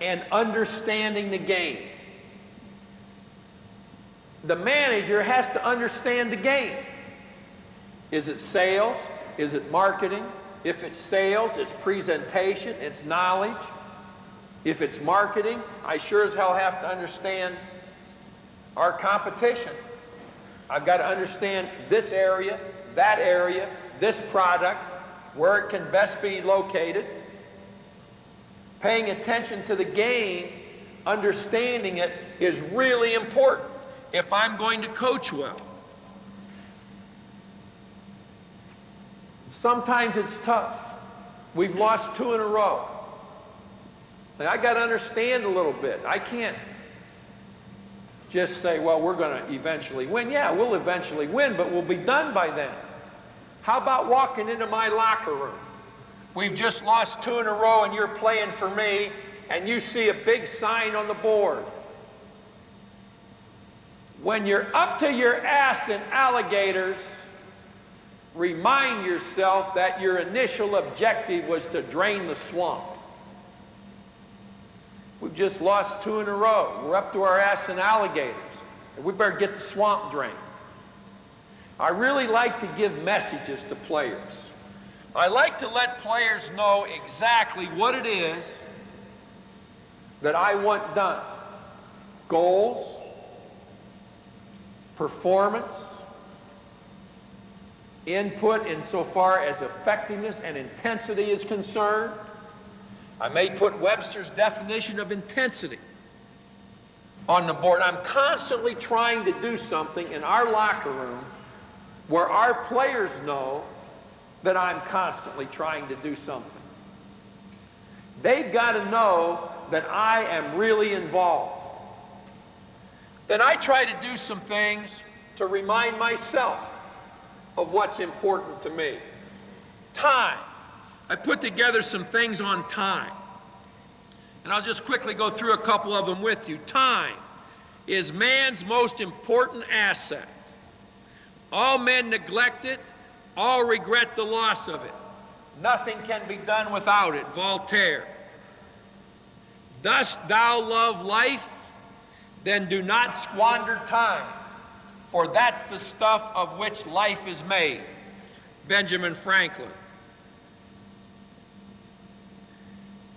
and understanding the game. The manager has to understand the game. Is it sales? Is it marketing? If it's sales, it's presentation, it's knowledge. If it's marketing, I sure as hell have to understand our competition. I've got to understand this area, this product, where it can best be located. Paying attention to the game, understanding it, is really important if I'm going to coach well. Sometimes it's tough. We've lost 2 in a row. Now, I got to understand a little bit. I can't just say, well, we're going to eventually win. Yeah, we'll eventually win, but we'll be done by then. How about walking into my locker room? We've just lost 2 in a row and you're playing for me, and you see a big sign on the board. When you're up to your ass in alligators, remind yourself that your initial objective was to drain the swamp. We've just lost 2 in a row. We're up to our ass in alligators. And we better get the swamp drained. I really like to give messages to players. I like to let players know exactly what it is that I want done. Goals, performance, input insofar as effectiveness and intensity is concerned. I may put Webster's definition of intensity on the board. I'm constantly trying to do something in our locker room where our players know that I'm constantly trying to do something. They've got to know that I am really involved. Then I try to do some things to remind myself of what's important to me. Time. I put together some things on time. And I'll just quickly go through a couple of them with you. Time is man's most important asset. All men neglect it, all regret the loss of it. Nothing can be done without it. Voltaire. Dost thou love life? Then do not squander time, for that's the stuff of which life is made. Benjamin Franklin.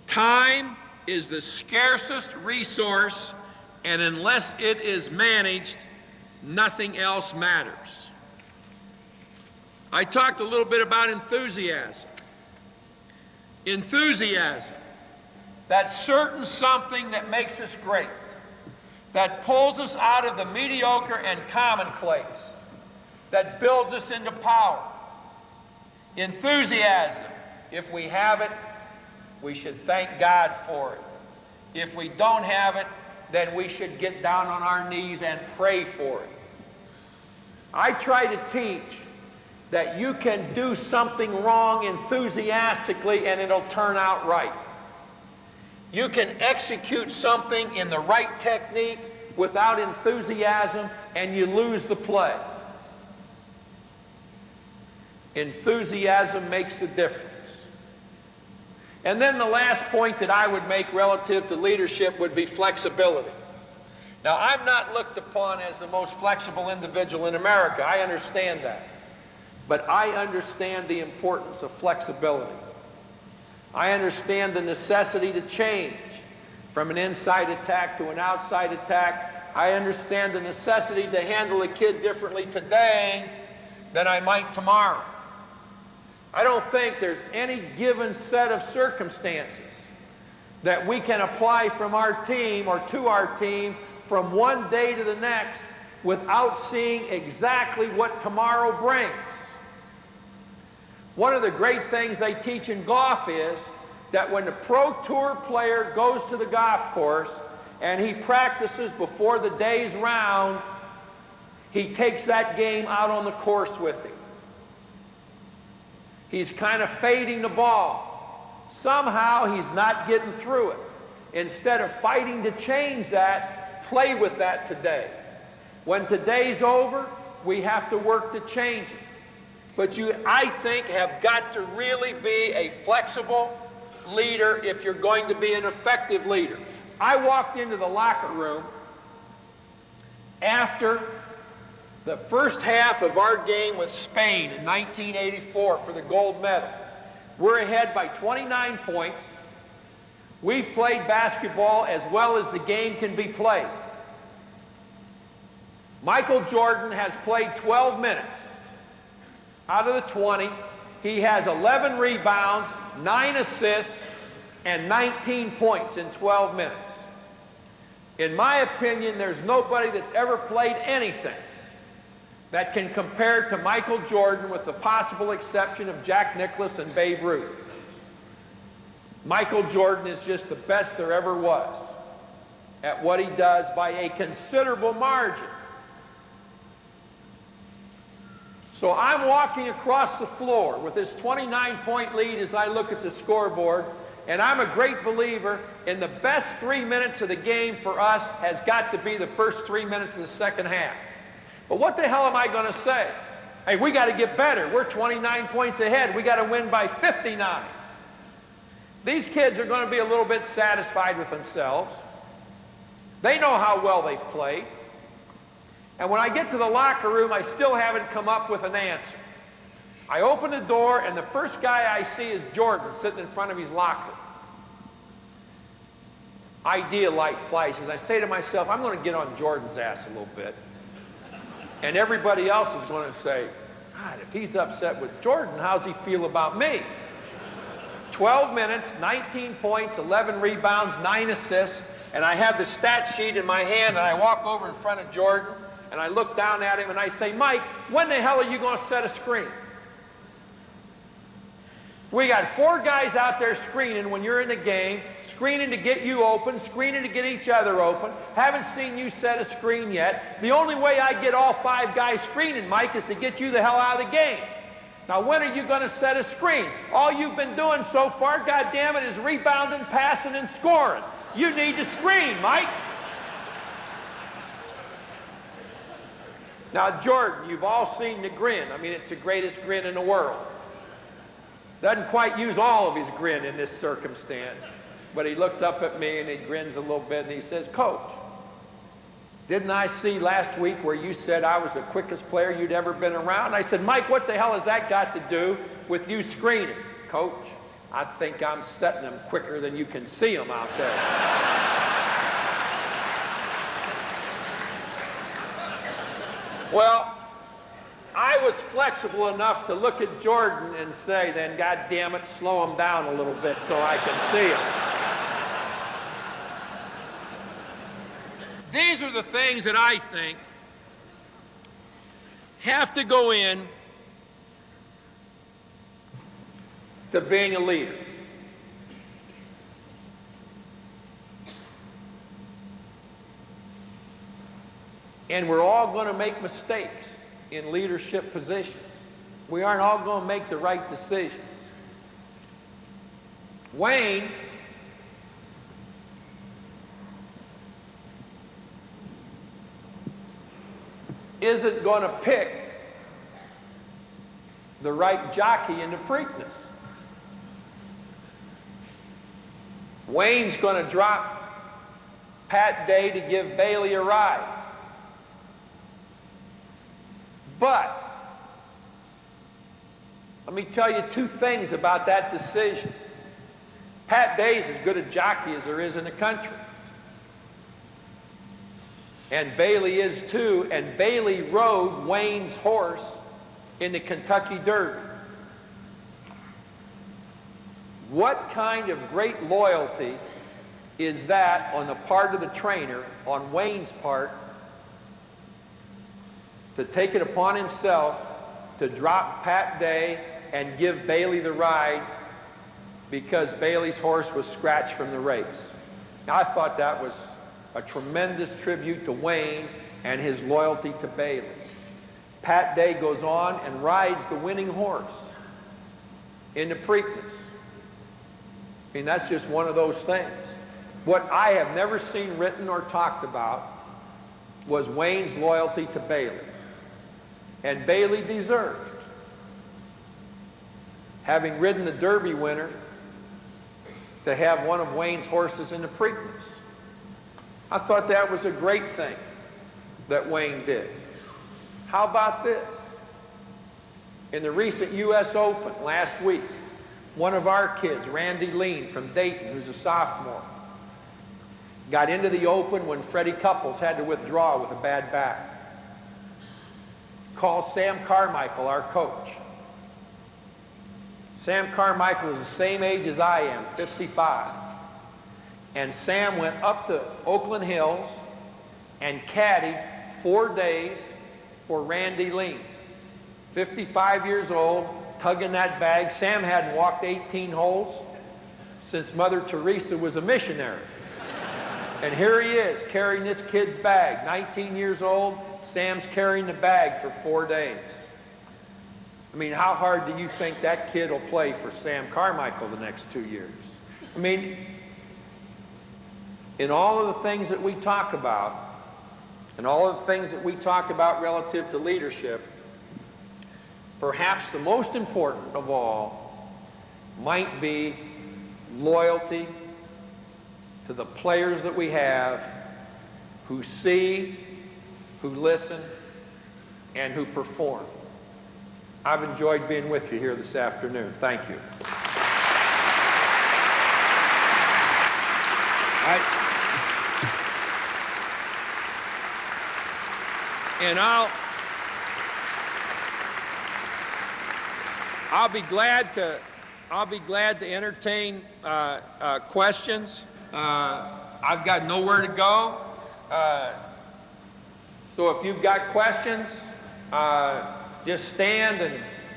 Time is the scarcest resource, and unless it is managed, nothing else matters. I talked a little bit about enthusiasm. Enthusiasm, that certain something that makes us great, that pulls us out of the mediocre and commonplace, that builds us into power. Enthusiasm, if we have it, we should thank God for it. If we don't have it, then we should get down on our knees and pray for it. I try to teach that you can do something wrong enthusiastically and it'll turn out right. You can execute something in the right technique without enthusiasm and you lose the play. Enthusiasm makes a difference. And then the last point that I would make relative to leadership would be flexibility. Now, I'm not looked upon as the most flexible individual in America. I understand that. But I understand the importance of flexibility. I understand the necessity to change from an inside attack to an outside attack. I understand the necessity to handle a kid differently today than I might tomorrow. I don't think there's any given set of circumstances that we can apply from our team or to our team from one day to the next without seeing exactly what tomorrow brings. One of the great things they teach in golf is that when the Pro Tour player goes to the golf course and he practices before the day's round, he takes that game out on the course with him. He's kind of fading the ball Somehow he's not getting through it. Instead of fighting to change that, play with that today. When today's over, we have to work to change it. But you, I think, have got to really be a flexible leader if you're going to be an effective leader. I walked into the locker room after the first half of our game with Spain in 1984 for the gold medal. We're ahead by 29 points. We've played basketball as well as the game can be played. Michael Jordan has played 12 minutes. Out of the 20, he has 11 rebounds, 9 assists, and 19 points in 12 minutes. In my opinion, there's nobody that's ever played anything that can compare to Michael Jordan, with the possible exception of Jack Nicklaus and Babe Ruth. Michael Jordan is just the best there ever was at what he does by a considerable margin. So I'm walking across the floor with this 29-point lead as I look at the scoreboard, and I'm a great believer in the best 3 minutes of the game for us has got to be the first 3 minutes of the second half. But what the hell am I going to say? Hey, we got to get better. We're 29 points ahead. We got to win by 59. These kids are going to be a little bit satisfied with themselves. They know how well they've played. And when I get to the locker room, I still haven't come up with an answer. I open the door, and the first guy I see is Jordan sitting in front of his locker. Idea light flashes. I say to myself, I'm going to get on Jordan's ass a little bit. And everybody else is going to say, God, if he's upset with Jordan, how's he feel about me? 12 minutes, 19 points, 11 rebounds, 9 assists, and I have the stat sheet in my hand, and I walk over in front of Jordan, and I look down at him, and I say, Mike, when the hell are you going to set a screen? We got 4 guys out there screening when you're in the game, screening to get you open, screening to get each other open. Haven't seen you set a screen yet. The only way I get all 5 guys screening, Mike, is to get you the hell out of the game. Now, when are you going to set a screen? All you've been doing so far, goddammit, is rebounding, passing, and scoring. You need to screen, Mike. Now, Jordan, you've all seen the grin. I mean, it's the greatest grin in the world. Doesn't quite use all of his grin in this circumstance. But he looks up at me and he grins a little bit and he says, Coach, didn't I see last week where you said I was the quickest player you'd ever been around? I said, Mike, what the hell has that got to do with you screening? Coach, I think I'm setting them quicker than you can see them out there. Well, I was flexible enough to look at Jordan and say, then, God damn it, slow him down a little bit so I can see him. These are the things that I think have to go in to being a leader. And we're all going to make mistakes in leadership positions. We aren't all going to make the right decisions. Wayne isn't going to pick the right jockey in the Preakness. Wayne's going to drop Pat Day to give Bailey a ride. But let me tell you 2 things about that decision. Pat Day's as good a jockey as there is in the country. And Bailey is too, and Bailey rode Wayne's horse in the Kentucky Derby. What kind of great loyalty is that on the part of the trainer, on Wayne's part, to take it upon himself to drop Pat Day and give Bailey the ride because Bailey's horse was scratched from the race? Now, I thought that was a tremendous tribute to Wayne and his loyalty to Bailey. Pat Day goes on and rides the winning horse in the Preakness. I mean, that's just one of those things. What I have never seen written or talked about was Wayne's loyalty to Bailey. And Bailey deserved, having ridden the Derby winner, to have one of Wayne's horses in the Preakness. I thought that was a great thing that Wayne did. How about this? In the recent U.S. Open last week, one of our kids, Randy Lean from Dayton, who's a sophomore, got into the Open when Freddie Couples had to withdraw with a bad back. Called Sam Carmichael, our coach. Sam Carmichael is the same age as I am, 55. And Sam went up to Oakland Hills and caddied 4 days for Randy Lean. 55 years old, tugging that bag. Sam hadn't walked 18 holes since Mother Teresa was a missionary. And here he is, carrying this kid's bag. 19 years old, Sam's carrying the bag for 4 days. I mean, how hard do you think that kid will play for Sam Carmichael the next 2 years? I mean, in all of the things that we talk about, and all of the things that we talk about relative to leadership, perhaps the most important of all might be loyalty to the players that we have who see, who listen, and who perform. I've enjoyed being with you here this afternoon. Thank you. And I'll be glad to entertain questions. I've got nowhere to go. So if you've got questions, just stand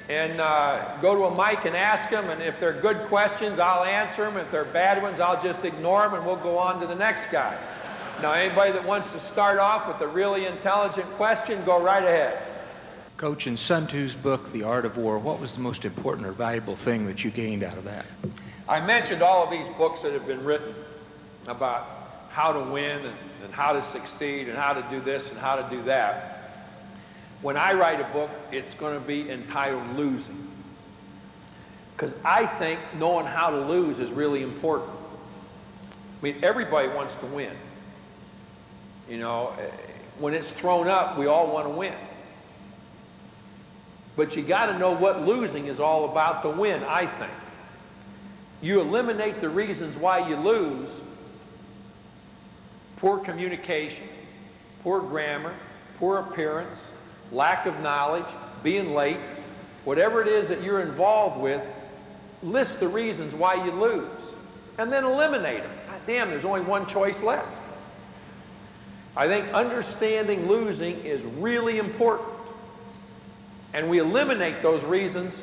and go to a mic and ask them. And if they're good questions, I'll answer them. If they're bad ones, I'll just ignore them and we'll go on to the next guy. Now, anybody that wants to start off with a really intelligent question, go right ahead. Coach, in Sun Tzu's book, The Art of War, what was the most important or valuable thing that you gained out of that? I mentioned all of these books that have been written about how to win and how to succeed and how to do this and how to do that. When I write a book, it's going to be entitled Losing. Because I think knowing how to lose is really important. I mean, everybody wants to win. You know, when it's thrown up, we all want to win. But you got to know what losing is all about to win, I think. You eliminate the reasons why you lose: poor communication, poor grammar, poor appearance, lack of knowledge, being late, whatever it is that you're involved with, list the reasons why you lose, and then eliminate them. God damn, there's only one choice left. I think understanding losing is really important. And we eliminate those reasons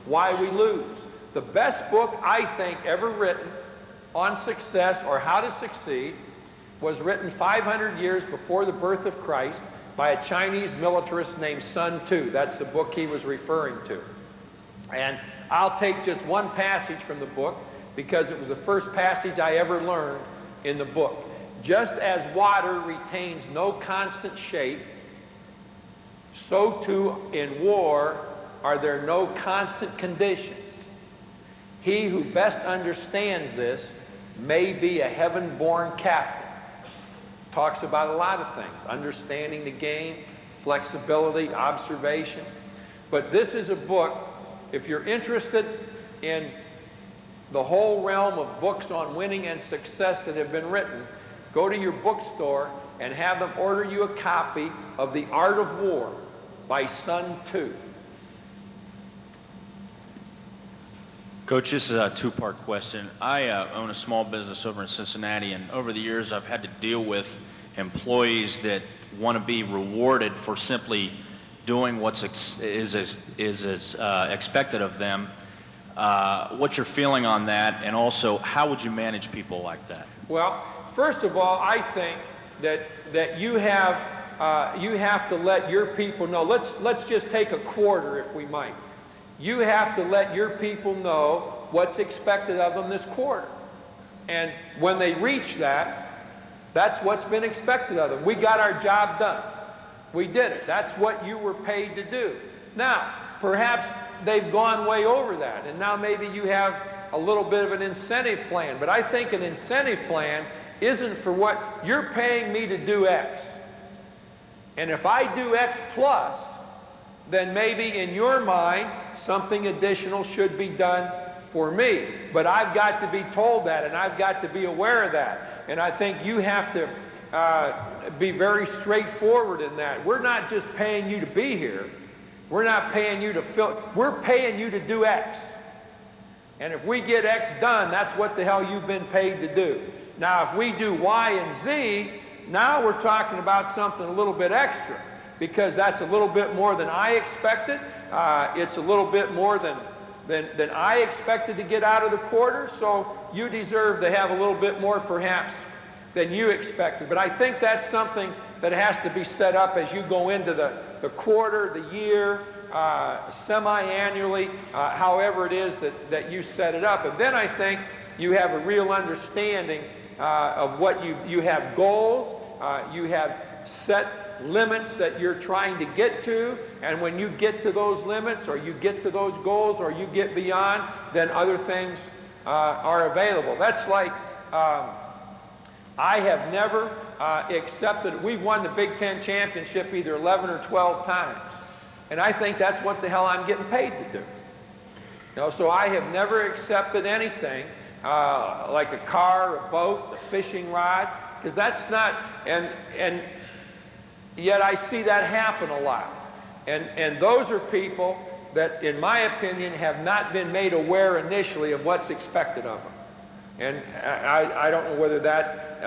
why we lose. The best book, I think, ever written on success or how to succeed was written 500 years before the birth of Christ by a Chinese militarist named Sun Tzu. That's the book he was referring to. And I'll take just one passage from the book because it was the first passage I ever learned in the book. Just as water retains no constant shape, so too in war are there no constant conditions. He who best understands this may be a heaven-born captain. Talks about a lot of things: understanding the game, flexibility, observation. But this is a book, if you're interested in the whole realm of books on winning and success that have been written, go to your bookstore and have them order you a copy of The Art of War by Sun Tzu. Coach, this is a two-part question. I own a small business over in Cincinnati, and over the years I've had to deal with employees that want to be rewarded for simply doing what's expected of them. What's your feeling on that, and also how would you manage people like that? Well, first of all, I think that you have to let your people know. Let's just take a quarter, if we might. You have to let your people know what's expected of them this quarter. And when they reach that, that's what's been expected of them. We got our job done. We did it. That's what you were paid to do. Now, perhaps they've gone way over that, and now maybe you have a little bit of an incentive plan. But I think an incentive plan isn't for what you're paying me to do X. And if I do X plus, then maybe in your mind, something additional should be done for me. But I've got to be told that, and I've got to be aware of that. And I think you have to be very straightforward in that. We're not just paying you to be here. We're not paying you to fill. We're paying you to do X. And if we get X done, that's what the hell you've been paid to do. Now, if we do Y and Z, now we're talking about something a little bit extra, because that's a little bit more than I expected. It's a little bit more than I expected to get out of the quarter, so you deserve to have a little bit more perhaps than you expected. But I think that's something that has to be set up as you go into the quarter, the year, semi-annually, however it is that you set it up. And then I think you have a real understanding of what you have goals, you have set limits that you're trying to get to, and when you get to those limits, or you get to those goals, or you get beyond, then other things are available. That's like, I have never accepted, we've won the Big Ten championship either 11 or 12 times, and I think that's what the hell I'm getting paid to do. You know, so I have never accepted anything like a car, a boat, a fishing rod, because that's not, and yet I see that happen a lot. And those are people that, in my opinion, have not been made aware initially of what's expected of them. And I don't know whether that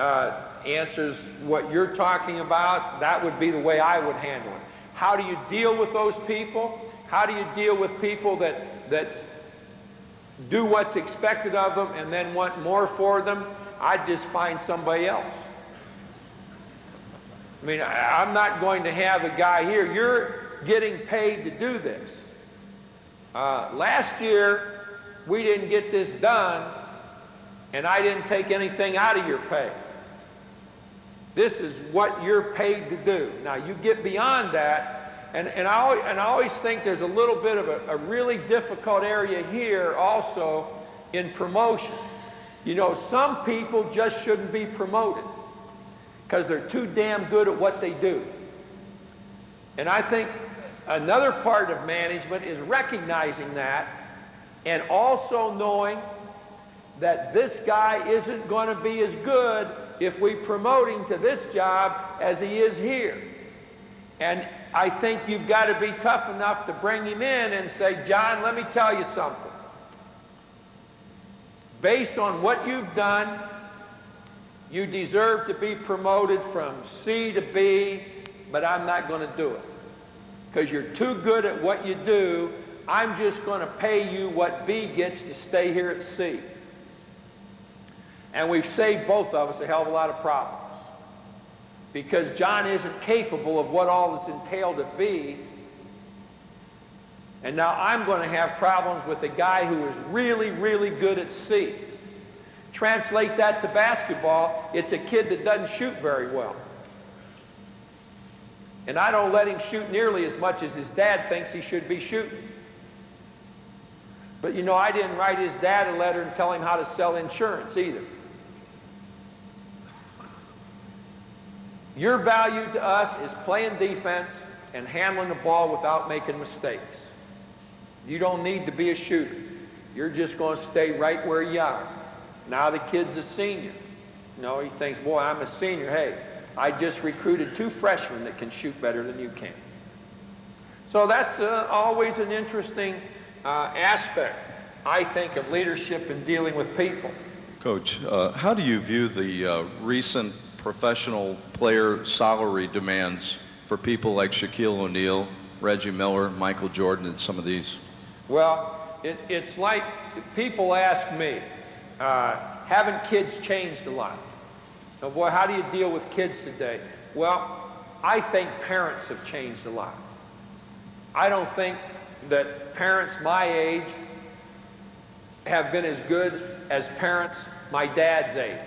answers what you're talking about. That would be the way I would handle it. How do you deal with those people? How do you deal with people that do what's expected of them and then want more for them? I'd just find somebody else. I mean, I'm not going to have a guy here. You're getting paid to do this. Last year, we didn't get this done, and I didn't take anything out of your pay. This is what you're paid to do. Now, you get beyond that, and I always think there's a little bit of a really difficult area here also in promotion. You know, some people just shouldn't be promoted because they're too damn good at what they do. And I think another part of management is recognizing that, and also knowing that this guy isn't going to be as good if we promote him to this job as he is here. And I think you've got to be tough enough to bring him in and say, John, let me tell you something. Based on what you've done, you deserve to be promoted from C to B, but I'm not going to do it. Because you're too good at what you do, I'm just going to pay you what B gets to stay here at C. And we've saved both of us a hell of a lot of problems. Because John isn't capable of what all is entailed at B. And now I'm going to have problems with a guy who is really, really good at C. Translate that to basketball, it's a kid that doesn't shoot very well. And I don't let him shoot nearly as much as his dad thinks he should be shooting. But you know, I didn't write his dad a letter and tell him how to sell insurance either. Your value to us is playing defense and handling the ball without making mistakes. You don't need to be a shooter. You're just going to stay right where you are. Now the kid's a senior. You know, he thinks, boy, I'm a senior. Hey, I just recruited 2 freshmen that can shoot better than you can. So that's always an interesting aspect, I think, of leadership and dealing with people. Coach, how do you view the recent professional player salary demands for people like Shaquille O'Neal, Reggie Miller, Michael Jordan, and some of these? Well, it's like people ask me, haven't kids changed a lot? Oh boy, how do you deal with kids today? Well, I think parents have changed a lot. I don't think that parents my age have been as good as parents my dad's age.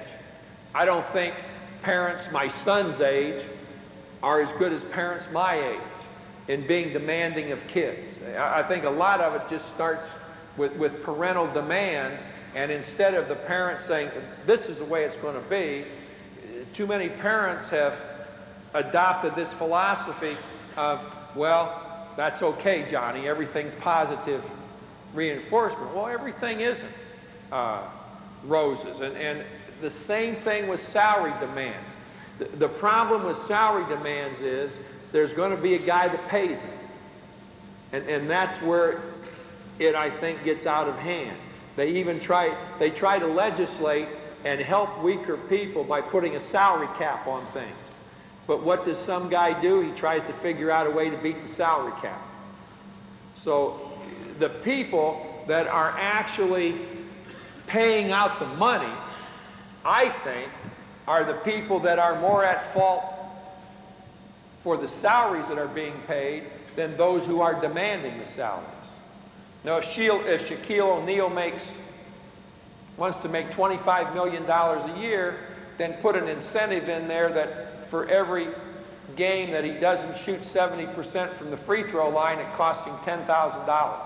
I don't think parents my son's age are as good as parents my age in being demanding of kids. I think a lot of it just starts with parental demand, and instead of the parents saying, this is the way it's going to be, too many parents have adopted this philosophy of, well, that's okay, Johnny, everything's positive reinforcement. Well, everything isn't roses. And the same thing with salary demands. The problem with salary demands is there's going to be a guy that pays it. And that's where it, I think, gets out of hand. They even try to legislate and help weaker people by putting a salary cap on things. But what does some guy do? He tries to figure out a way to beat the salary cap. So the people that are actually paying out the money, I think, are the people that are more at fault for the salaries that are being paid than those who are demanding the salaries. Now, if Shaquille O'Neal wants to make $25 million a year, then put an incentive in there that for every game that he doesn't shoot 70% from the free throw line, it costs him $10,000.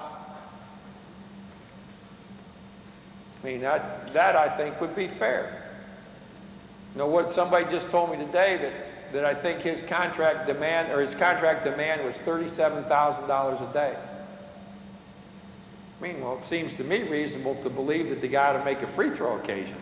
I mean, that I think would be fair. You know what, somebody just told me today that I think his contract demand was $37,000 a day. I mean, well, it seems to me reasonable to believe that the guy ought to make a free throw occasionally.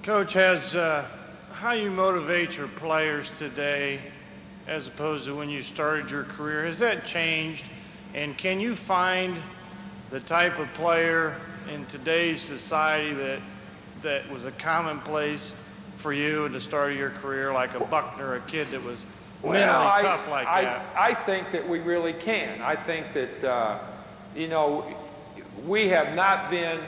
Coach, how you motivate your players today as opposed to when you started your career, has that changed? And can you find the type of player in today's society that was a commonplace for you at the start of your career, like a Buckner, a kid that was mentally tough like that? I think that we really can. I think that, you know, we have not been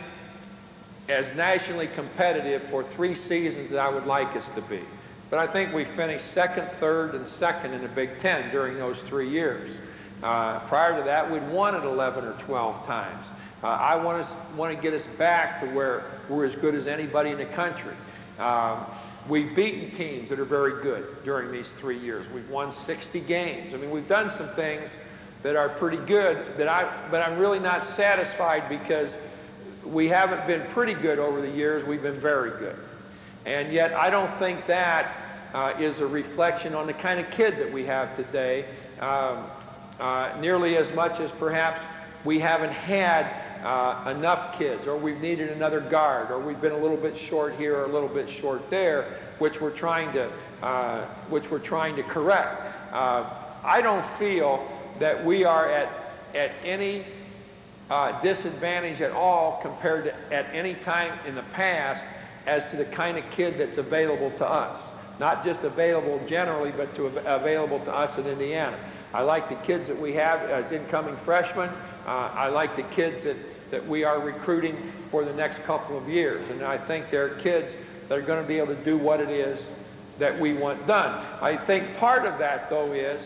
as nationally competitive for 3 seasons as I would like us to be. But I think we finished second, third, and second in the Big Ten during those 3 years. Prior to that, we'd won it 11 or 12 times. I want to get us back to where we're as good as anybody in the country. We've beaten teams that are very good during these 3 years. We've won 60 games. I mean, we've done some things that are pretty good, but I'm really not satisfied because we haven't been pretty good over the years. We've been very good. And yet, I don't think that is a reflection on the kind of kid that we have today, nearly as much as perhaps we haven't had enough kids, or we've needed another guard, or we've been a little bit short here or a little bit short there, which we're trying to correct. I don't feel that we are at any disadvantage at all compared to at any time in the past as to the kind of kid that's available to us. Not just available generally, but available to us in Indiana. I like the kids that we have as incoming freshmen. I like the kids that we are recruiting for the next couple of years. And I think they're kids that are going to be able to do what it is that we want done. I think part of that, though, is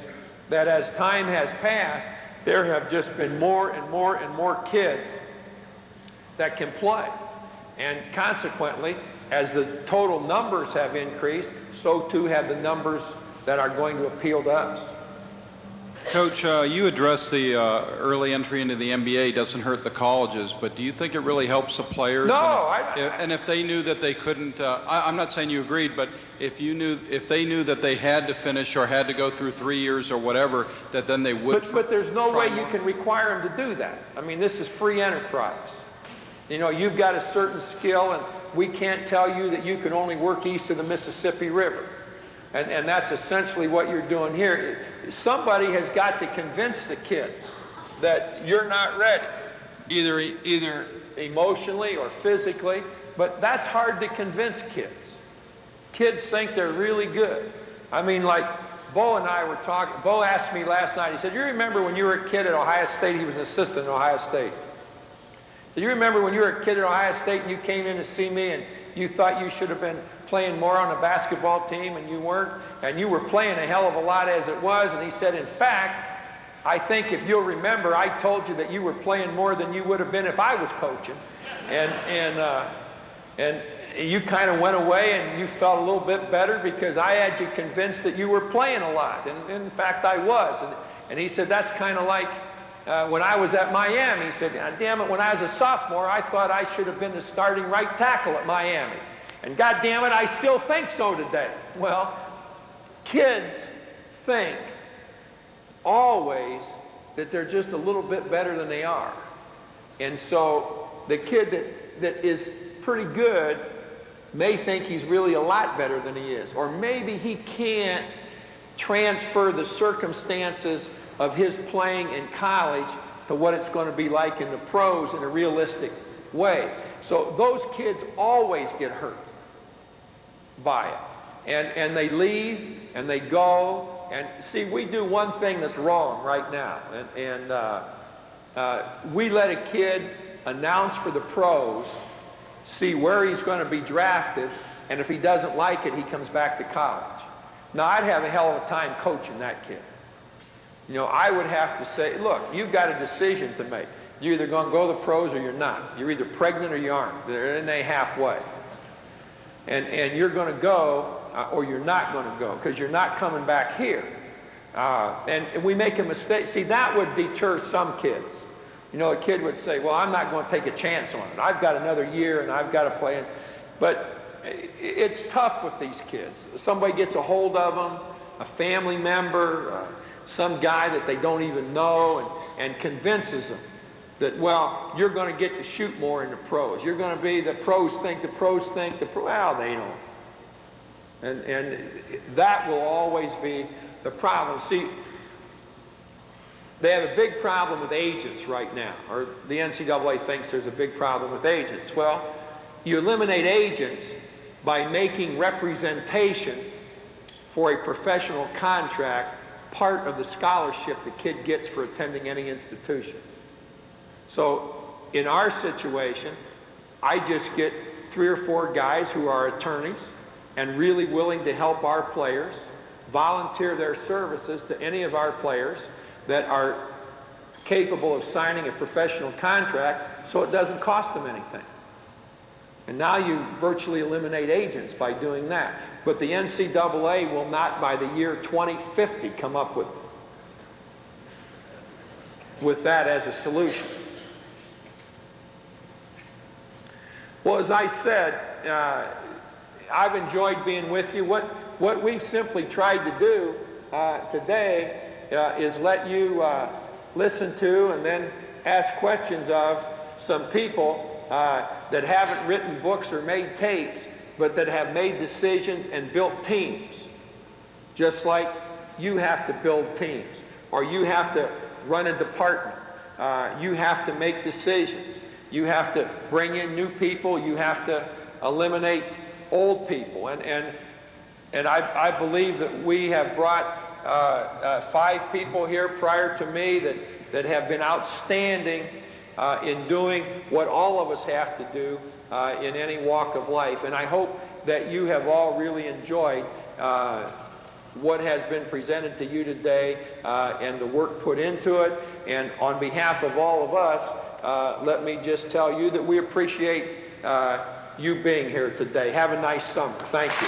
that as time has passed, there have just been more and more and more kids that can play. And consequently, as the total numbers have increased, so too have the numbers that are going to appeal to us. Coach, you addressed the early entry into the NBA doesn't hurt the colleges, but do you think it really helps the players? No, and if they knew that they couldn't, I'm not saying you agreed, but if they knew that they had to finish or had to go through 3 years or whatever, that then they would. But there's no way you can require them to do that. I mean, this is free enterprise. You know, you've got a certain skill, and we can't tell you that you can only work east of the Mississippi River. And that's essentially what you're doing here. Somebody has got to convince the kids that you're not ready, either emotionally or physically, but that's hard to convince kids. Kids think they're really good. I mean, like Bo and I were talking, Bo asked me last night, he said, you remember when you were a kid at Ohio State? He was an assistant at Ohio State. Do you remember when you were a kid at Ohio State and you came in to see me and you thought you should have been playing more on the basketball team and you weren't, and you were playing a hell of a lot as it was. And he said, in fact, I think if you'll remember, I told you that you were playing more than you would have been if I was coaching. And you kind of went away and you felt a little bit better because I had you convinced that you were playing a lot. And in fact, I was. And he said, that's kind of like when I was at Miami. He said, God damn it, when I was a sophomore, I thought I should have been the starting right tackle at Miami. And God damn it, I still think so today. Well, kids think always that they're just a little bit better than they are. And so the kid that is pretty good may think he's really a lot better than he is. Or maybe he can't transfer the circumstances of his playing in college to what it's going to be like in the pros in a realistic way. So those kids always get hurt by it. And they leave and they go. And see, we do one thing that's wrong right now. We let a kid announce for the pros, see where he's going to be drafted, and if he doesn't like it, he comes back to college. Now, I'd have a hell of a time coaching that kid. You know, I would have to say, look, you've got a decision to make. You're either going to go to the pros or you're not. You're either pregnant or you aren't. They're in a halfway. And you're going to go or you're not going to go because you're not coming back here. And we make a mistake. See, that would deter some kids. You know, a kid would say, well, I'm not going to take a chance on it. I've got another year and I've got to play. But it's tough with these kids. Somebody gets a hold of them, a family member, some guy that they don't even know, and convinces them that, well, you're going to get to shoot more in the pros. You're going to be, the pros think, well, they don't. And that will always be the problem. See, they have a big problem with agents right now, or the NCAA thinks there's a big problem with agents. Well, you eliminate agents by making representation for a professional contract part of the scholarship the kid gets for attending any institution. So in our situation, I just get 3 or 4 guys who are attorneys and really willing to help our players, volunteer their services to any of our players that are capable of signing a professional contract so it doesn't cost them anything. And now you virtually eliminate agents by doing that. But the NCAA will not, by the year 2050, come up with that as a solution. Well, as I said, I've enjoyed being with you. What we've simply tried to do today is let you listen to and then ask questions of some people that haven't written books or made tapes, but that have made decisions and built teams. Just like you have to build teams, or you have to run a department. You have to make decisions. You have to bring in new people. You have to eliminate old people. And I believe that we have brought 5 people here prior to me that have been outstanding in doing what all of us have to do in any walk of life. And I hope that you have all really enjoyed what has been presented to you today and the work put into it. And on behalf of all of us, let me just tell you that we appreciate you being here today. Have a nice summer. Thank you.